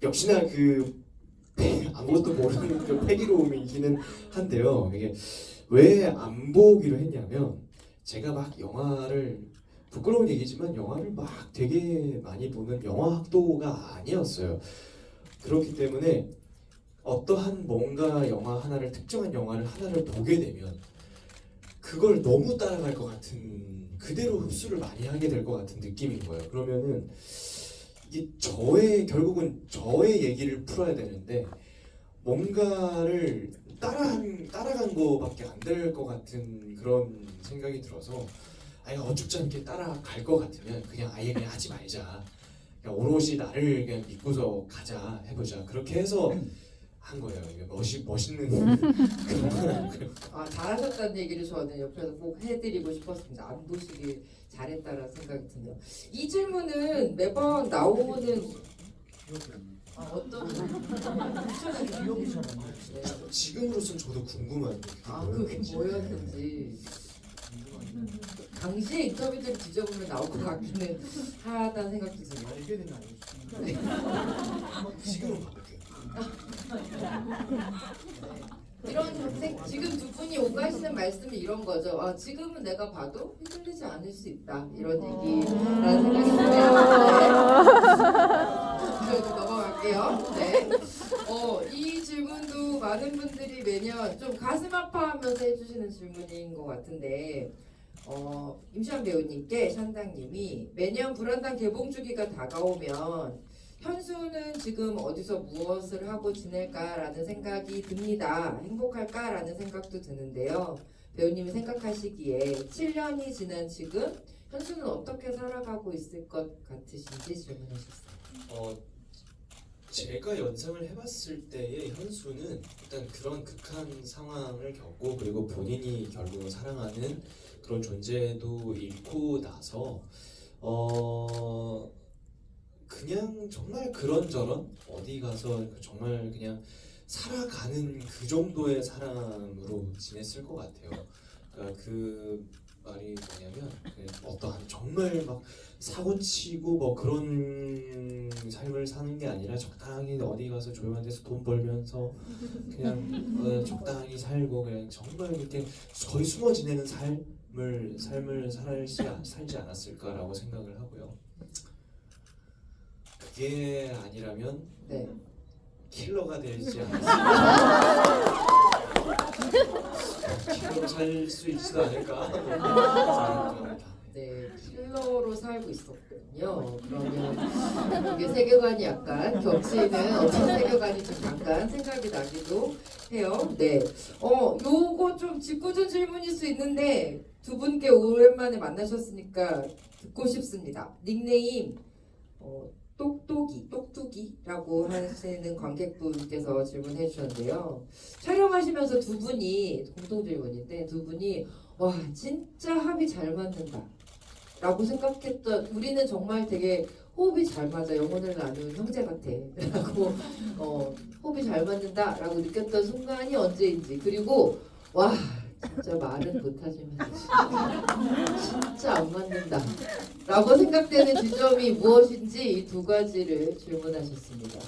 역시나 그 아무것도 모르는 그 패기로움이기는 한데요. 이게 왜 안 보기로 했냐면 제가 막 영화를 부끄러운 얘기지만 영화를 막 되게 많이 보는 영화 학도가 아니었어요. 그렇기 때문에 어떠한 뭔가 영화 하나를 특정한 영화를 하나를 보게 되면 그걸 너무 따라갈 것 같은 그대로 흡수를 많이 하게 될 것 같은 느낌인 거예요. 그러면은 이게 결국은 저의 얘기를 풀어야 되는데 뭔가를 따라간 거밖에 안 될 것 같은 그런 생각이 들어서 아예 어줍지 않게 따라갈 것 같으면 그냥 아예 그냥 하지 말자. 그냥 오롯이 나를 그냥 믿고서 가자 해보자. 그렇게 해서 한 거예요. 이게 멋있는 그런 건 아니고요. 아, 잘하셨다는 얘기를 저는 옆에서 꼭 해드리고 싶었습니다. 안 보시길 잘했다라는 생각이 드네요. 이 질문은 매번 나오는 어떤 기억이 잘 안 나요. 네. 지금으로선 저도 궁금한데 아, 그게 뭐였는지 당시에 인터뷰들을 뒤져보면 나올 것 같기는 하다는 생각도 드네요. 알게 되면 알겠습니다. 지금은 가볼게요. 지금 두 분이 오가시는 말씀이 이런 거죠. 아, 지금은 내가 봐도 휘둘리지 않을 수 있다. 이런 얘기라는 생각이 드네요. 저도 넘어갈게요. 네. 이 질문도 많은 분들이 매년 좀 가슴 아파하면서 해주시는 질문인 것 같은데 임시완 배우님께 샨당님이 매년 불안당 개봉 주기가 다가오면 현수는 지금 어디서 무엇을 하고 지낼까라는 생각이 듭니다. 행복할까라는 생각도 드는데요. 배우님이 생각하시기에 7년이 지난 지금 현수는 어떻게 살아가고 있을 것 같으신지 질문하셨어요. 제가 연상을 해봤을 때의 현수는 일단 그런 극한 상황을 겪고 그리고 본인이 결국은 사랑하는 그런 존재도 잃고 나서 그냥 정말 그런저런 어디 가서 정말 그냥 살아가는 그 정도의 사람으로 지냈을 것 같아요. 그러니까 그 말이 뭐냐면 어떠한 정말 막 사고치고 뭐 그런 삶을 사는 게 아니라 적당히 어디 가서 조용한 데서 돈 벌면서 그냥 적당히 살고 그냥 정말 이렇게 거의 숨어 지내는 삶을 살지 않았을까라고 생각을 하고요. 그게 아니라면 네. 킬러가 되지 않았을까. 킬러로 살 수 있지도 않을까. 네, 킬러로 살고 있었거든요. 그러면 이게 세계관이 약간 겹치는 어떤 세계관인지 잠깐 생각이 나기도 해요. 네, 요거 좀 짓궂은 질문일 수 있는데 두 분께 오랜만에 만나셨으니까 듣고 싶습니다. 닉네임 똑똑이라고 하시는 관객분께서 질문해 주셨는데요. 촬영하시면서 두 분이 공통 질문인데 두 분이 와 진짜 합이 잘 맞는다 라고 생각했던 우리는 정말 되게 호흡이 잘 맞아 영혼을 나눈 형제 같아 라고 호흡이 잘 맞는다 라고 느꼈던 순간이 언제인지 그리고 와 진짜 말은 못하지만 진짜 안 맞는다 라고 생각되는 지점이 무엇인지 이 두 가지를 질문하셨습니다.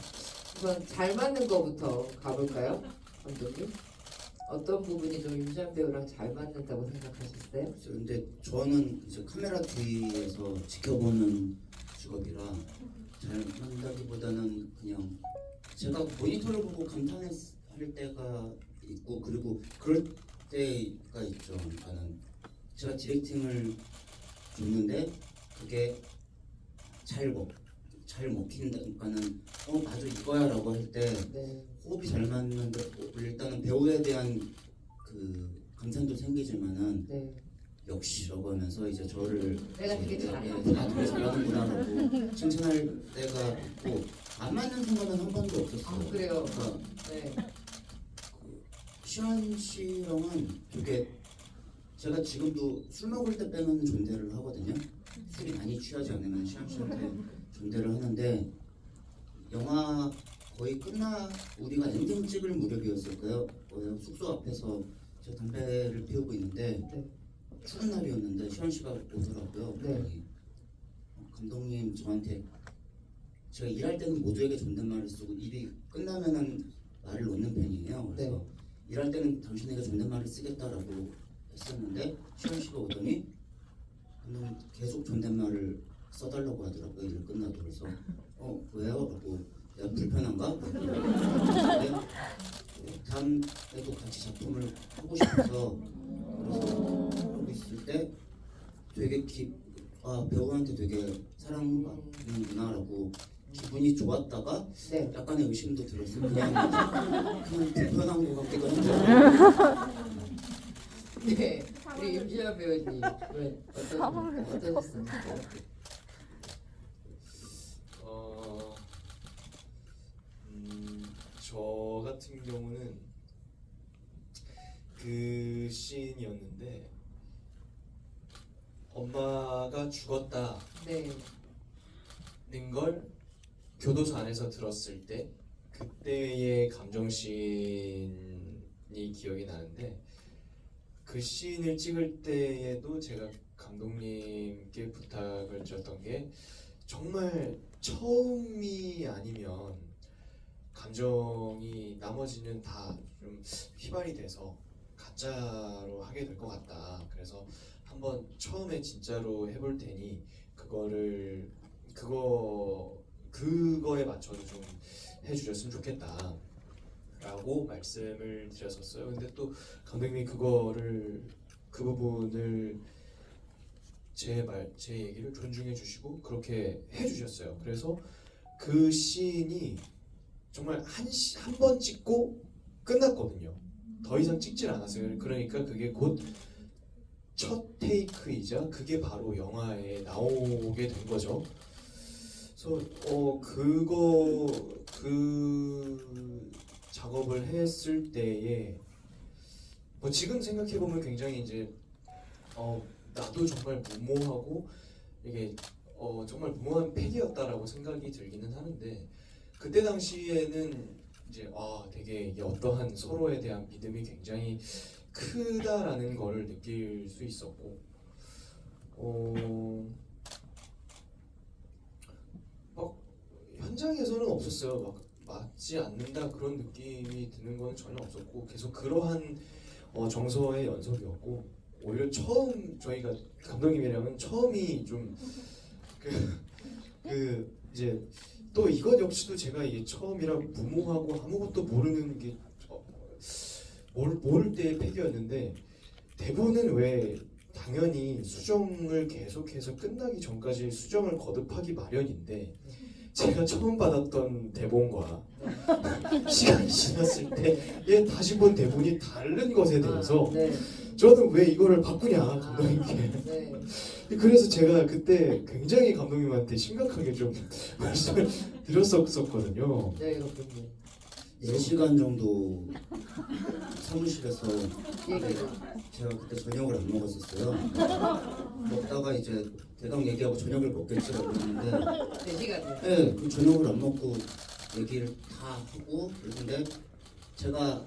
우선 잘 맞는 거부터 가볼까요? 감독님? 어떤 부분이 좀 임시완 배우랑 잘 맞는다고 생각하셨어요? 근데 저는 이제 카메라 뒤에서 지켜보는 직업이라 잘 맞는다기보다는 그냥 제가 모니터를 보고 감탄할 때가 있고 그리고 그럴 때가 있죠. 그러니까는 제가 디렉팅을 줬는데 그게 잘 먹힌다. 그러니까는 맞아 이거야라고 할 때 네. 호흡이 잘 맞는데 일단은 배우에 대한 그 감상도 생기지만은 네. 역시라고 하면서 이제 저를 내가 되게 잘해. 되게 잘하는구나라고 칭찬할 때가 있고 안 맞는 순간은 한 번도 없었어요. 아, 그래요? 그러니까 네. 시환 씨랑은 되게 제가 지금도 술 먹을 때 빼면 존대를 하거든요. 술이 많이 취하지 않으면 시환 씨한테 존대를 하는데 영화 거의 우리가 엔딩 찍을 무렵이었을까요? 숙소 앞에서 제가 담배를 피우고 있는데 네. 추운 날이었는데 시환 씨가 오더라고요. 네. 감독님 저한테 제가 일할 때는 모두에게 존댓말을 쓰고 일이 끝나면은 말을 놓는 편이에요. 그래서 네. 일할 때는 당신에게 존댓말을 쓰겠다라고 했었는데 시원 씨가 오더니 계속 존댓말을 써달라고 하더라고요. 일 끝나도. 그래서 왜요? 하고 내가 불편한가? 근데 다음에도 같이 작품을 하고 싶어서 그래서 하고 있을 때 되게 배우한테 되게 사랑받는구나라고 기분이 좋았다가 네. 약간의 의심도 들었어요. 그냥 불편한 것 같기도 한데. 네. 우리 임지연 배우님 어떠셨습니까? 저 같은 경우는 그 씬이었는데 엄마가 죽었다는 네. 걸 교도소 안에서 들었을 때 그때의 감정씬이 기억이 나는데 그 씬을 찍을 때에도 제가 감독님께 부탁을 드렸던 게 정말 처음이 아니면 감정이 나머지는 다 좀 휘발이 돼서 가짜로 하게 될 것 같다. 그래서 한번 처음에 진짜로 해볼 테니 그거에 맞춰서 좀 해주셨으면 좋겠다라고 말씀을 드렸었어요. 근데 또 감독님이 그 부분을 제 얘기를 존중해 주시고 그렇게 해주셨어요. 그래서 그 씬이 정말 한 번 찍고 끝났거든요. 더 이상 찍질 않았어요. 그러니까 그게 곧 첫 테이크이자 그게 바로 영화에 나오게 된 거죠. 그래서 그 작업을 했을 때에 뭐 지금 생각해 보면 굉장히 이제 나도 정말 무모하고 이게 정말 무모한 팩이었다라고 생각이 들기는 하는데 그때 당시에는 이제 되게 이게 어떠한 서로에 대한 믿음이 굉장히 크다라는 걸 느낄 수 있었고 막 현장에서는 없었어요. 막 맞지 않는다 그런 느낌이 드는 건 전혀 없었고 계속 그러한 정서의 연속이었고 오히려 처음 저희가 감독님이랑은 처음이 좀 이제 또 이것 역시도 제가 이게 처음이라 무모하고 아무것도 모르는 게 모를 때의 팩이었는데 대본은 왜 당연히 수정을 계속해서 끝나기 전까지 수정을 거듭하기 마련인데 제가 처음 받았던 대본과 시간이 지났을 때에 다시 본 대본이 다른 것에 대해서 네. 저는 왜 이거를 바꾸냐 감독님께 네. 그래서 제가 그때 굉장히 감독님한테 심각하게 좀 말씀을 드렸었거든요. 네, 감독님. 4시간 정도 사무실에서 얘기를. 제가 그때 저녁을 안 먹었었어요. 먹다가 이제 대강 얘기하고 저녁을 먹겠지라고 했는데 4시간이요. 네, 그 저녁을 안 먹고 얘기를 다 하고 그랬는데 제가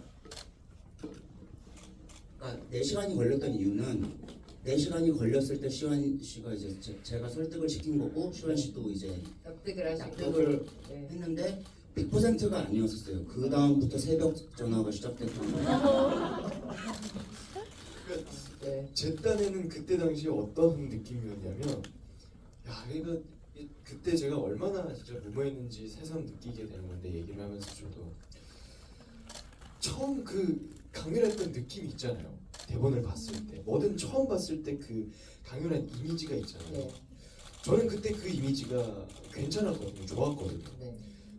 4시간이 걸렸던 이유는 4시간이 걸렸을 때 시환 씨가 이제 제가 설득을 시킨 거고 시환 씨도 이제 납득을 하신 납득을 거고. 네. 했는데 100%가 아니었었어요. 그 다음부터 새벽 전화가 시작됐던 네. 제 딴에는 그때 당시에 어떤 느낌이었냐면 이거 그때 제가 얼마나 진짜 무모했는지 새삼 느끼게 되는 건데 얘기를 하면서 저도 처음 그 강렬했던 느낌이 있잖아요. 대본을 봤을 때 뭐든 처음 봤을 때 그 강렬한 이미지가 있잖아요. 네. 저는 그때 그 이미지가 괜찮았거든요. 좋았거든요. 네.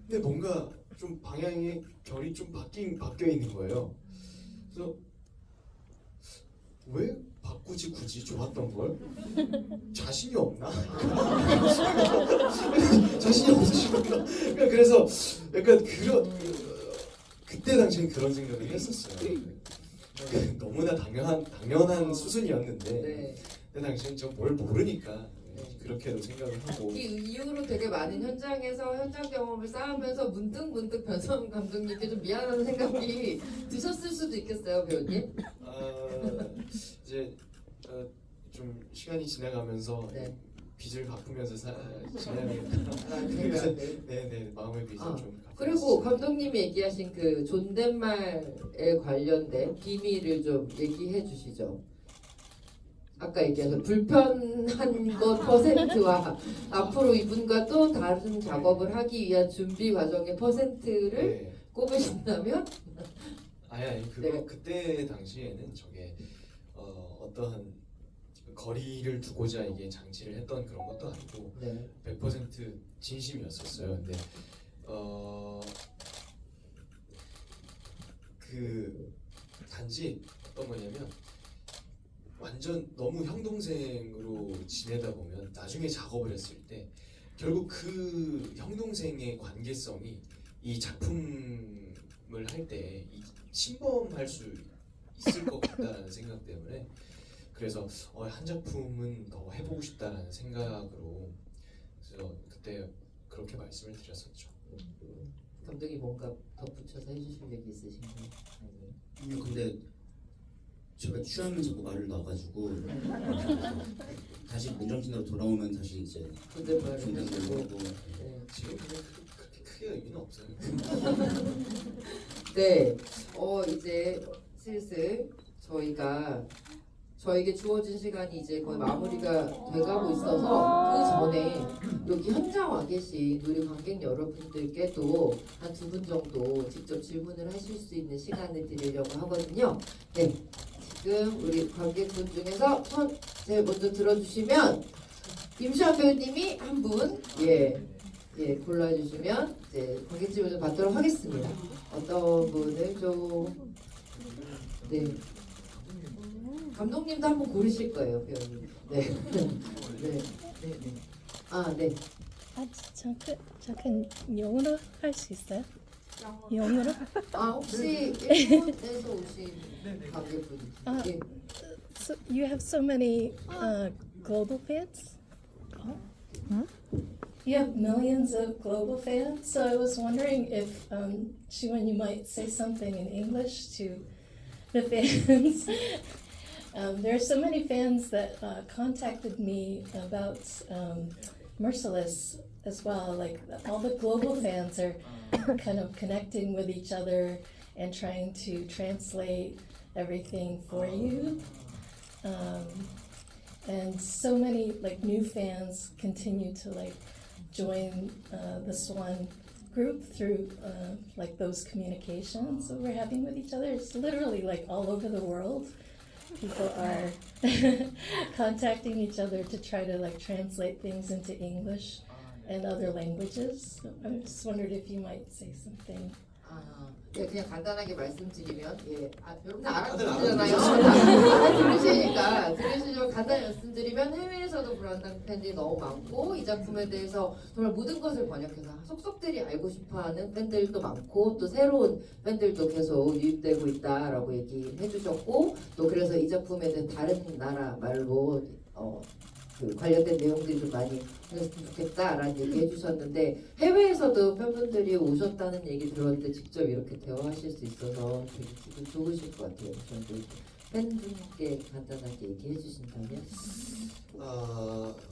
근데 뭔가 좀 방향의 결이 좀 바뀌어 있는 거예요. 그래서 왜 바꾸지 굳이 좋았던 걸? 자신이 없나? 자신이 없으시구나. 그래서 약간 그때 당시엔 그런 생각을 했었어요. 너무나 당연한 수순이었는데 네. 그때 당시엔 좀 뭘 모르니까 그렇게도 생각을 하고 이 이후로 되게 많은 현장에서 현장 경험을 쌓으면서 문득 변성 감독님께 좀 미안한 생각이 드셨을 수도 있겠어요, 배우님. 이제 좀 시간이 지나가면서 네. 빚을 갚으면서 지내야겠다. 그래서 네네 마음의 빚을 아, 좀 그리고 갚았습니다. 감독님이 얘기하신 그 존댓말에 관련된 비밀을 좀 얘기해 주시죠. 아까 얘기해서 불편한 것 퍼센트와 앞으로 이분과 또 다른 작업을 하기 위한 준비 과정의 퍼센트를 네. 꼽으신다면 아니 그거 네. 그때 당시에는 저게 어떠한 거리를 두고자 이게 장치를 했던 그런 것도 아니고 네. 100% 진심이었었어요. 근데 그 단지 어떤 거냐면 완전 너무 형 동생으로 지내다 보면 나중에 작업을 했을 때 결국 그 형 동생의 관계성이 이 작품을 할 때 침범할 수 있을 것 같다는 생각 때문에 그래서 한 작품은 더 해보고 싶다라는 생각으로 그래서 그때 그렇게 말씀을 드렸었죠. 감독님 뭔가 덧붙여서 해주실 얘기 있으신가요? 아니. 근데 제가 취하면 자꾸 말을 놔가지고 다시 맨정신으로 돌아오면 다시 이제 존댓말을 존댓말로 하시고 하고 네. 지금 그렇게 크게 의미는 없어요. 네, 이제 슬슬 저에게 주어진 시간이 이제 거의 마무리가 돼가고 있어서 그 전에 여기 현장 와 계신 우리 관객 여러분들께도 한 2분 정도 직접 질문을 하실 수 있는 시간을 드리려고 하거든요. 네, 지금 우리 관객분 중에서 손 제일 먼저 들어주시면 임시완 배우님이 한 분, 예, 골라주시면 이제 관객 질문을 받도록 하겠습니다. 어떤 분을 좀, 네. 감독님도 한번 고르실 거예요, 배우님. 네. 네. 네. 아, 네. 잠깐 영어로 할 수 있어요? 영어로? 아, 혹시 일본에서 오신 관객분? 아. 예. So you have so many global fans? You have millions of global fans. So I was wondering if Shiwan, you might say something in English to the fans. There are so many fans that contacted me about Merciless as well. Like all the global fans are kind of connecting with each other and trying to translate everything for you. And so many like new fans continue to like join the Swan group through like those communications that we're having with each other. It's literally like all over the world. People are contacting each other to try to like translate things into English and other languages. So I just wondered if you might say something. 아, 예, 그냥 간단하게 말씀드리면, 예, 여러분들 다들 알아들으시잖아요. 들으시죠. 간단히 말씀드리면 해외에서도 브란당 팬들이 너무 많고 이 작품에 대해서 정말 모든 것을 번역해서 속속들이 알고 싶어하는 팬들도 많고 또 새로운 팬들도 계속 유입되고 있다라고 얘기해 주셨고 또 그래서 이 작품에 대해 다른 나라 말로 그 관련된 내용들이 좀 많이 했으면 좋겠다라는 얘기 해주셨는데 해외에서도 팬분들이 오셨다는 얘기 들었는데 직접 이렇게 대화하실 수 있어서 되게 기분 좋으실 것 같아요. 저도 팬분께 간단하게 얘기해 주신다면.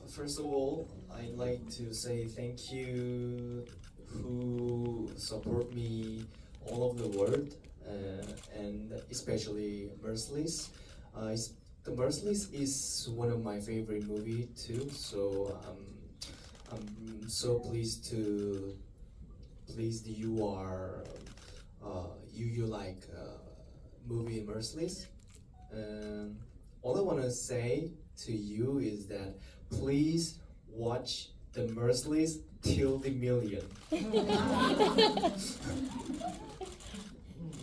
First of all, I'd like to say thank you who support me all over the world and especially Merciless. The Merciless is one of my favorite movie too, so I'm so pleased you are you like movie Merciless. All I want to say to you is that please watch the Merciless till the million.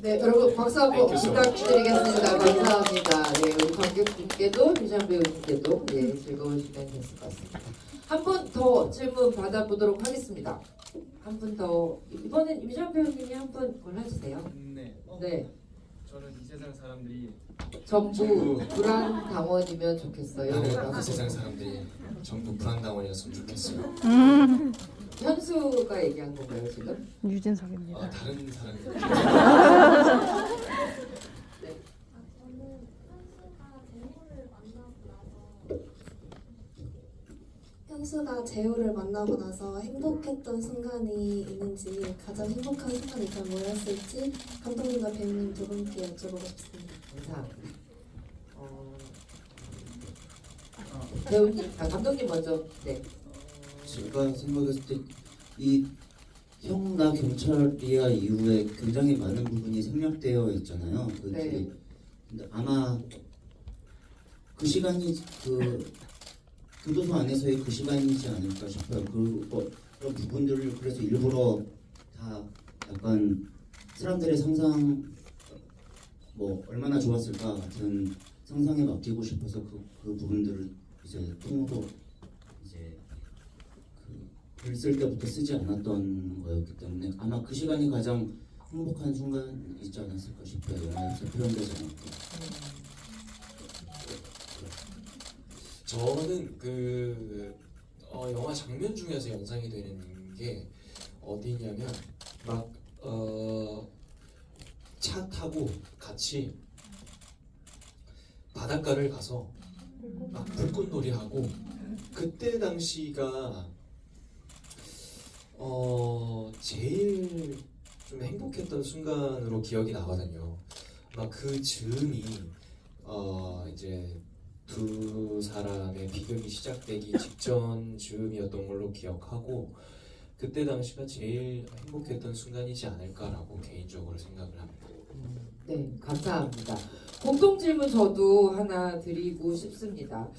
네, 여러분 박수 한번 Thank you so much. 부탁드리겠습니다. 감사합니다. 네, 우리 관객분께도 김시환 배우님께도 네, 즐거운 시간이 됐을 것 같습니다. 한 분 더 질문 받아보도록 하겠습니다. 한 분 더 이번엔 임시환 배우님이 한 분 골라주세요. 네. 네, 저는 이 세상 사람들이 전부 불안당원이면 좋겠어요. 나는 그 세상 사람들이 전부 불안당원이었으면 좋겠어요. 현수가 얘기한 건가요 지금? 유진석입니다. 다른 사람이 네. 저는 현수가 제모를 만나고 나서 현수가 형수가 재호를 만나고 나서 행복했던 순간이 있는지 가장 행복한 순간이 있다면 뭐였을지 감독님과 배우님 두 분께 여쭤보고 싶습니다. 감사합니다. 배우님, 감독님 먼저. 네. 제가 생각했을 때 이 형 나 경찰이야 이후에 굉장히 많은 부분이 생략되어 있잖아요. 그 네. 뒤에. 근데 아마 그 시간이 그 교도소 안에서의 그 시간이지 않을까 싶어요. 그런 부분들을 그래서 일부러 다 약간 사람들의 상상 뭐 얼마나 좋았을까 같은 상상에 맡기고 싶어서 그 부분들을 이제 통으로 이제 글 쓸 때부터 쓰지 않았던 거였기 때문에 아마 그 시간이 가장 행복한 순간이지 않았을까 싶어요. 영화에서 표현되지 않았던. 저는 영화 장면 중에서 연상이 되는 게 어디냐면 차 타고 같이 바닷가를 가서 막 불꽃놀이 하고 그때 당시가 제일 좀 행복했던 순간으로 기억이 나거든요. 막 그 즈음이 이제 두 사람의 비극이 시작되기 직전 즈음이었던 걸로 기억하고 그때 당시가 제일 행복했던 순간이지 않을까라고 개인적으로 생각을 합니다. 네, 감사합니다. 공통 질문 저도 하나 드리고 싶습니다.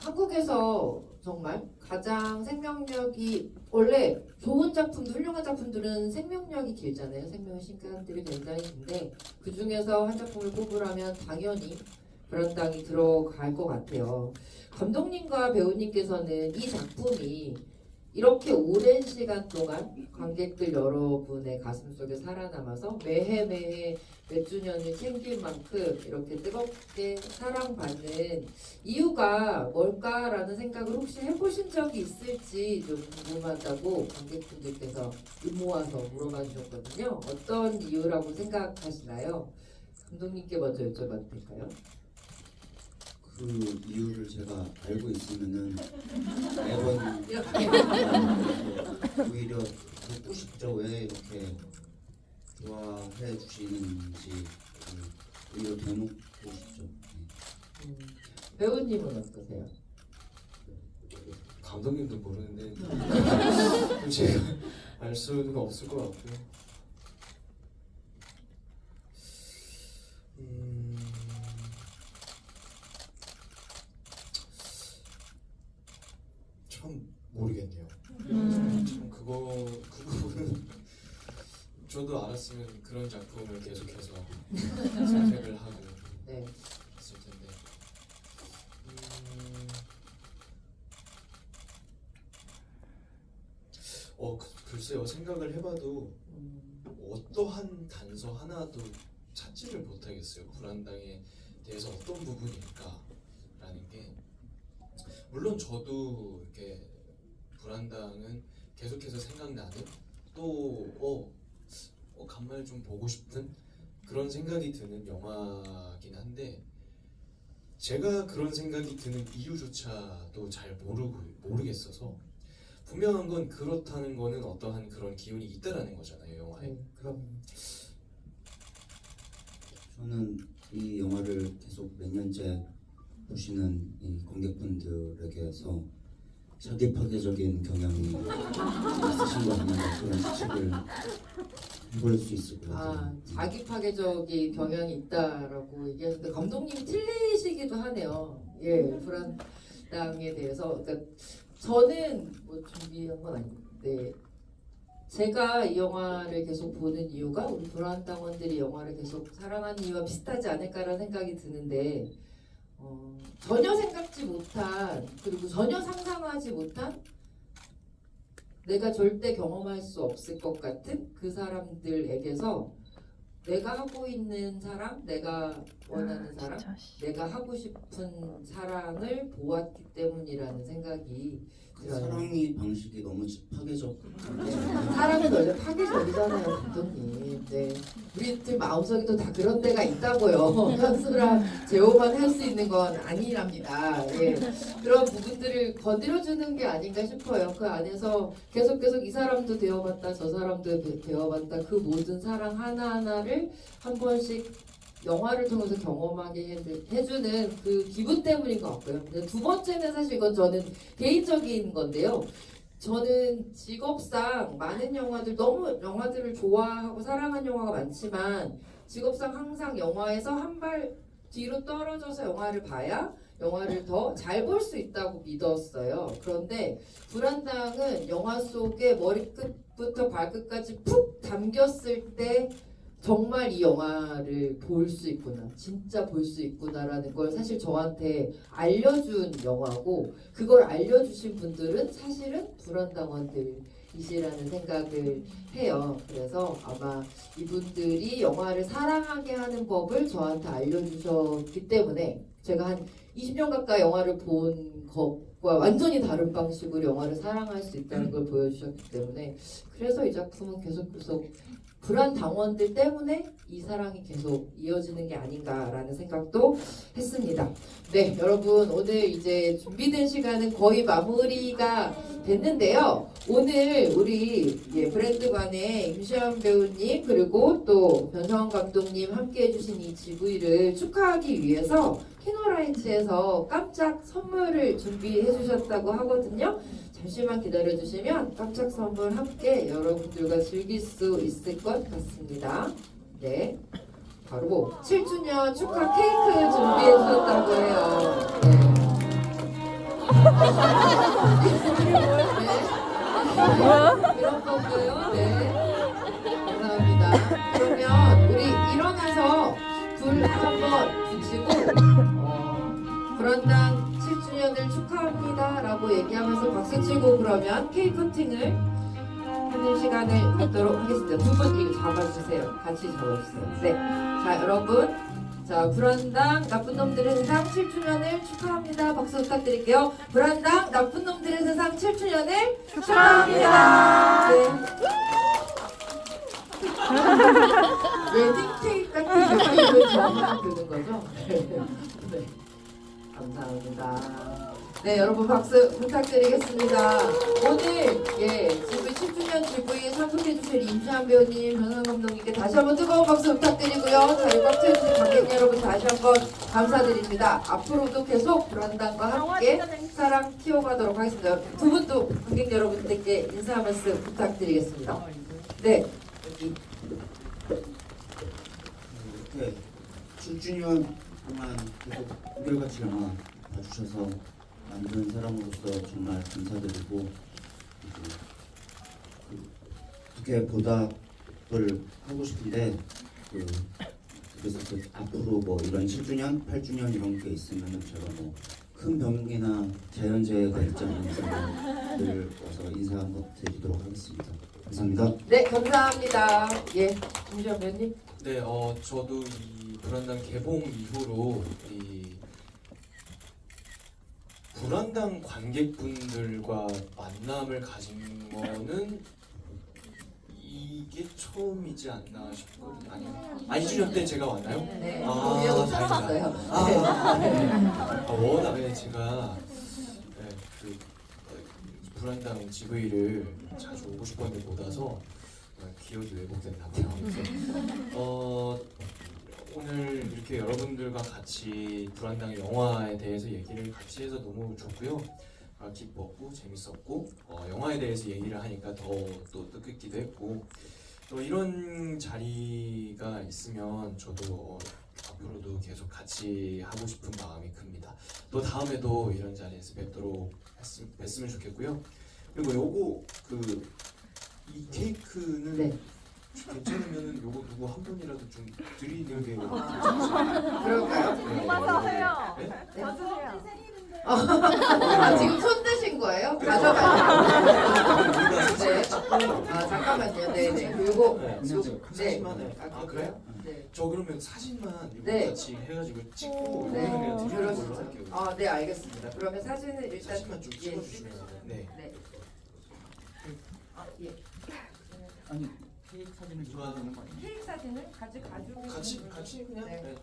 한국에서 정말 가장 생명력이 원래 좋은 작품도 훌륭한 작품들은 생명력이 길잖아요. 생명의 시간들이 굉장히 긴데 그 중에서 한 작품을 뽑으라면 당연히 불안당이 들어갈 것 같아요. 감독님과 배우님께서는 이 작품이 이렇게 오랜 시간 동안 관객들 여러분의 가슴속에 살아남아서 매해 몇 주년을 챙길 만큼 이렇게 뜨겁게 사랑받는 이유가 뭘까라는 생각을 혹시 해보신 적이 있을지 좀 궁금하다고 관객분들께서 입 모아서 물어봐 주셨거든요. 어떤 이유라고 생각하시나요? 감독님께 먼저 여쭤봐도 될까요? 그 이유를 제가 알고 있으면은 매번 오히려 듣고 싶죠. 왜 이렇게 좋아해 주시는지 오히려 대놓고 싶죠. 배우님은 어떠세요? 감독님도 모르는데 제가 알 수가 없을 것 같고요. 참 모르겠네요. 참 그 부분은 저도 알았으면 그런 작품을 계속해서 선택을 하고 네. 했을 텐데. 글쎄요. 생각을 해봐도 어떠한 단서 하나도 찾지를 못하겠어요. 불안당에 대해서 어떤 부분일까라는 게. 물론 저도 이렇게 불안당은 계속해서 생각나는 또 간만에 좀 보고 싶은 그런 생각이 드는 영화긴 한데 제가 그런 생각이 드는 이유조차도 잘 모르겠어서 분명한 건 그렇다는 거는 어떠한 그런 기운이 있다라는 거잖아요, 영화에. 그럼 저는 이 영화를 계속 몇 년째 보시는 이 관객분들에게서 자기 파괴적인 경향이 있으신 거 아닌가 그런 추측을 해볼 수 있을 것 같아요. 자기 파괴적인 경향이 있다라고 얘기하는데 감독님이 틀리시기도 하네요. 예, 불안당에 대해서. 그러니까 저는 뭐 준비한 건 아닌데 제가 이 영화를 계속 보는 이유가 우리 불안당원들이 영화를 계속 사랑하는 이유와 비슷하지 않을까라는 생각이 드는데 전혀 생각지 못한 그리고 전혀 상상하지 못한 내가 절대 경험할 수 없을 것 같은 그 사람들에게서 내가 하고 있는 사랑, 내가 원하는 사랑, 진짜 씨. 내가 하고 싶은 사랑을 보았기 때문이라는 생각이 그 들어요. 사랑의 방식이 너무 파괴적. 사랑은 원래 파괴적이잖아요, 감독님. 네, 우리들 마음속에도 다 그런 데가 있다고요. 현수랑 제호만 할 수 있는 건 아니랍니다. 예, 그런 부분들을 건드려주는 게 아닌가 싶어요. 그 안에서 계속 이 사람도 되어봤다, 저 사람도 되어봤다, 그 모든 사랑 하나하나를 한 번씩 영화를 통해서 경험하게 해주는 그 기분 때문인 것 같고요. 근데 두 번째는 사실 이건 저는 개인적인 건데요. 저는 직업상 많은 영화들, 너무 영화들을 좋아하고 사랑하는 영화가 많지만 직업상 항상 영화에서 한 발 뒤로 떨어져서 영화를 봐야 영화를 더 잘 볼 수 있다고 믿었어요. 그런데 불안당은 영화 속에 머리끝부터 발끝까지 푹 담겼을 때 정말 이 영화를 볼 수 있구나, 진짜 볼 수 있구나라는 걸 사실 저한테 알려준 영화고, 그걸 알려주신 분들은 사실은 불안당원들이시라는 생각을 해요. 그래서 아마 이분들이 영화를 사랑하게 하는 법을 저한테 알려주셨기 때문에 제가 한 20년 가까이 영화를 본 것과 완전히 다른 방식으로 영화를 사랑할 수 있다는 걸 보여주셨기 때문에, 그래서 이 작품은 계속 불안당원들 때문에 이 사랑이 계속 이어지는 게 아닌가라는 생각도 했습니다. 네, 여러분 오늘 이제 준비된 시간은 거의 마무리가 됐는데요. 오늘 우리 브랜드관의 임시완 배우님 그리고 또 변성환 감독님 함께 해주신 이 GV를 축하하기 위해서 키노라이츠에서 깜짝 선물을 준비해 주셨다고 하거든요. 잠시만 기다려주시면 깜짝 선물 함께 여러분들과 즐길 수 있을 것 같습니다. 네, 바로 7주년 축하 케이크 준비해 주셨다고 해요. 네. 이런 거고요. 네, 감사합니다. 그러면 우리 일어나서 불 한번 붙이고 불안당 7주년을 축하합니다 라고 얘기하면서 박수치고 그러면 케이크 커팅을 하는 시간을 갖도록 하겠습니다. 두 분 이거 잡아주세요. 같이 잡아주세요. 네, 자 여러분, 자 불안당 나쁜 놈들의 세상 7주년을 축하합니다. 박수 부탁드릴게요. 불안당 나쁜 놈들의 세상 7주년을 축하합니다. 네. 웨딩 케이크 같은 느낌을 저만 드는 거죠? 네. 감사합니다. 네, 여러분 박수 부탁드리겠습니다. 오늘 GV 10주년 GV 참석해주신 임시완 배우님, 변성환 감독님께 다시 한번 뜨거운 박수 부탁드리고요. 자리 꽉 채워주신 관객 여러분 다시 한번 감사드립니다. 앞으로도 계속 불안당과 함께 사랑 키워가도록 하겠습니다. 두 분도 관객 여러분들께 인사 한 말씀 부탁드리겠습니다. 네, 여기. 이렇게 7주년 동안 계속 한결같이 영화 봐주셔서 만든 사람으로서 정말 감사드리고, 어떻게 보답을 하고 싶은데 그래서 앞으로 뭐 이런 7주년, 8주년 이런 게 있으면은 제가 뭐 큰 병이나 자연재해가 있지 않은 이상 늘 와서 인사 한번 드리도록 하겠습니다. 감사합니다. 네, 감사합니다. 예, 임시완 배우님. 네, 저도 이 불안당 개봉 이후로 이 불안당 관객분들과 만남을 가진 거는 이게 처음이지 않나 싶거든요. 아니요. 2주년 때 제가 왔나요? 네, 아, 여기 다행이다. 찾았어요. 워낙에 제가 불안당 GV를 자주 오고 싶었는데 못 와서 기억이 왜곡됐나고요. 오늘 이렇게 여러분들과 같이 불안당 영화에 대해서 얘기를 같이 해서 너무 좋고요. 기뻤고 재밌었고 영화에 대해서 얘기를 하니까 더 또 뜻깊기도 했고, 또 이런 자리가 있으면 저도 앞으로도 계속 같이 하고 싶은 마음이 큽니다. 또 다음에도 이런 자리에서 뵙도록 뵀으면 좋겠고요. 그리고 요거 이 케이크는 네. 괜찮으면은 요거 누구 한 분이라도 좀 드리는 게 그럴까요? 맞아요. 네? 아, 지금 손 드신 거예요? 가져가요. 네. 아 잠깐만요. 네네. 그리고 네. 사진만 해. 아 그래요? 네. 저 그러면 사진만 이거 네. 같이 해가지고 찍고 네. 이거는 그냥 드리는 걸로 그러시죠. 할게요. 아, 네 알겠습니다. 그러면 사진을 일단 사진만 좀 찍어주시면. 네. 네. 아 예. 아니 케이크 사진을 찍어야 되는 거 아니에요? 케이크 사진을 가지고 같이 그냥. 네. 네.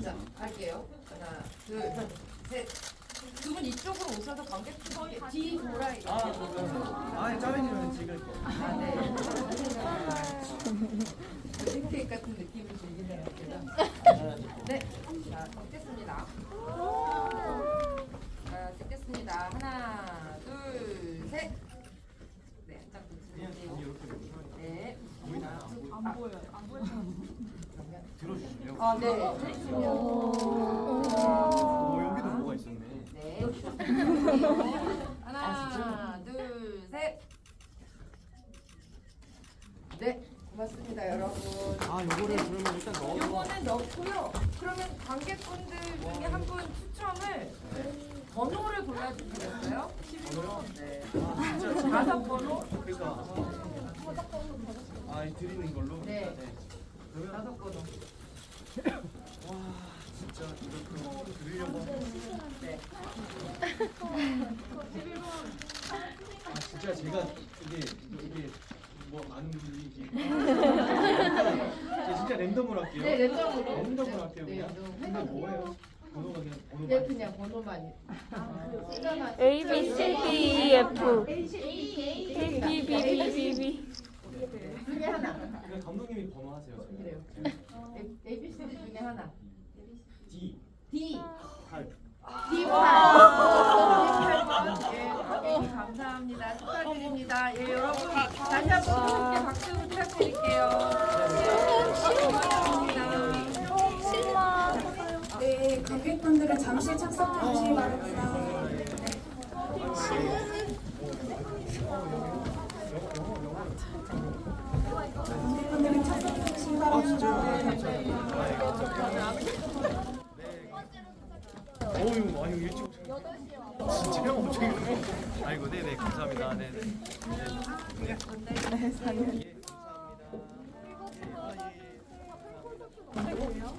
자, 갈게요. 하나, 둘, 셋. 두 분 이쪽으로 오셔서 관객분들께 뒤 돌아 이렇게. 아, 짜면이면 찍을 거. 아, 네. 팬케이크 같은 느낌을 즐기네요. 네. 자, 찍겠습니다. 자, 찍겠습니다. 하나, 둘, 셋. 네, 한장 붙이세요. 네. 안 보여요. 안 보여요. 들어주시면. 아, 네. 여기도 뭐가 있었네. 네. 하나, 둘, 셋. 네, 고맙습니다, 여러분. 아, 요거를 그러면 일단 넣어서. 요거는 넣고요. 그러면 관객분들 중에 한 분 추첨을 번호를 골라주시겠어요? 번호요? 네. 아, 진짜. 다섯 번호? 그러니까. 아, 드리는 걸로? 네. 그러면 다섯 번호. 와, 진짜 이거 드리려고 하는데. 네. 아, 진짜 제가 이게 뭐 아는 분들이 이게 제가 진짜 랜덤으로 할게요. 네, 랜덤으로. 랜덤으로 할게요. 네, 그냥. 랜덤. 근데 뭐예요? 번호가 그냥 번호. 네, 그냥 번호만. 숫자만. A B C D E F A B B B B 중에 하나. 그냥 감독님이 번호 하세요. 그래요. A, B, C, D 중에 하나. D D. 8. D8번. 예, 감사합니다. 축하드립니다. 예, 여러분 다시 한번 함께 박수 부탁드릴게요. 고맙습니다. 네, 관객분들은 잠시 착석해 주시기 바랍니다. 관객분들은 착석해 주시기 바랍니다. 어유, 아유 일찍 오셨네. 진짜 엄청 일찍. 아이고, 네네 감사합니다. 네네. 네.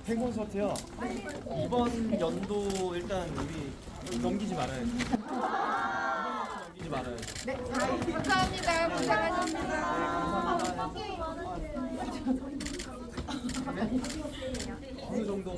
팬 콘서트요. 이번 연도 일단 우리 넘기지 말아요. 넘기지 말아요. 네, 감사합니다. 고생하셨습니다. 어느 정도?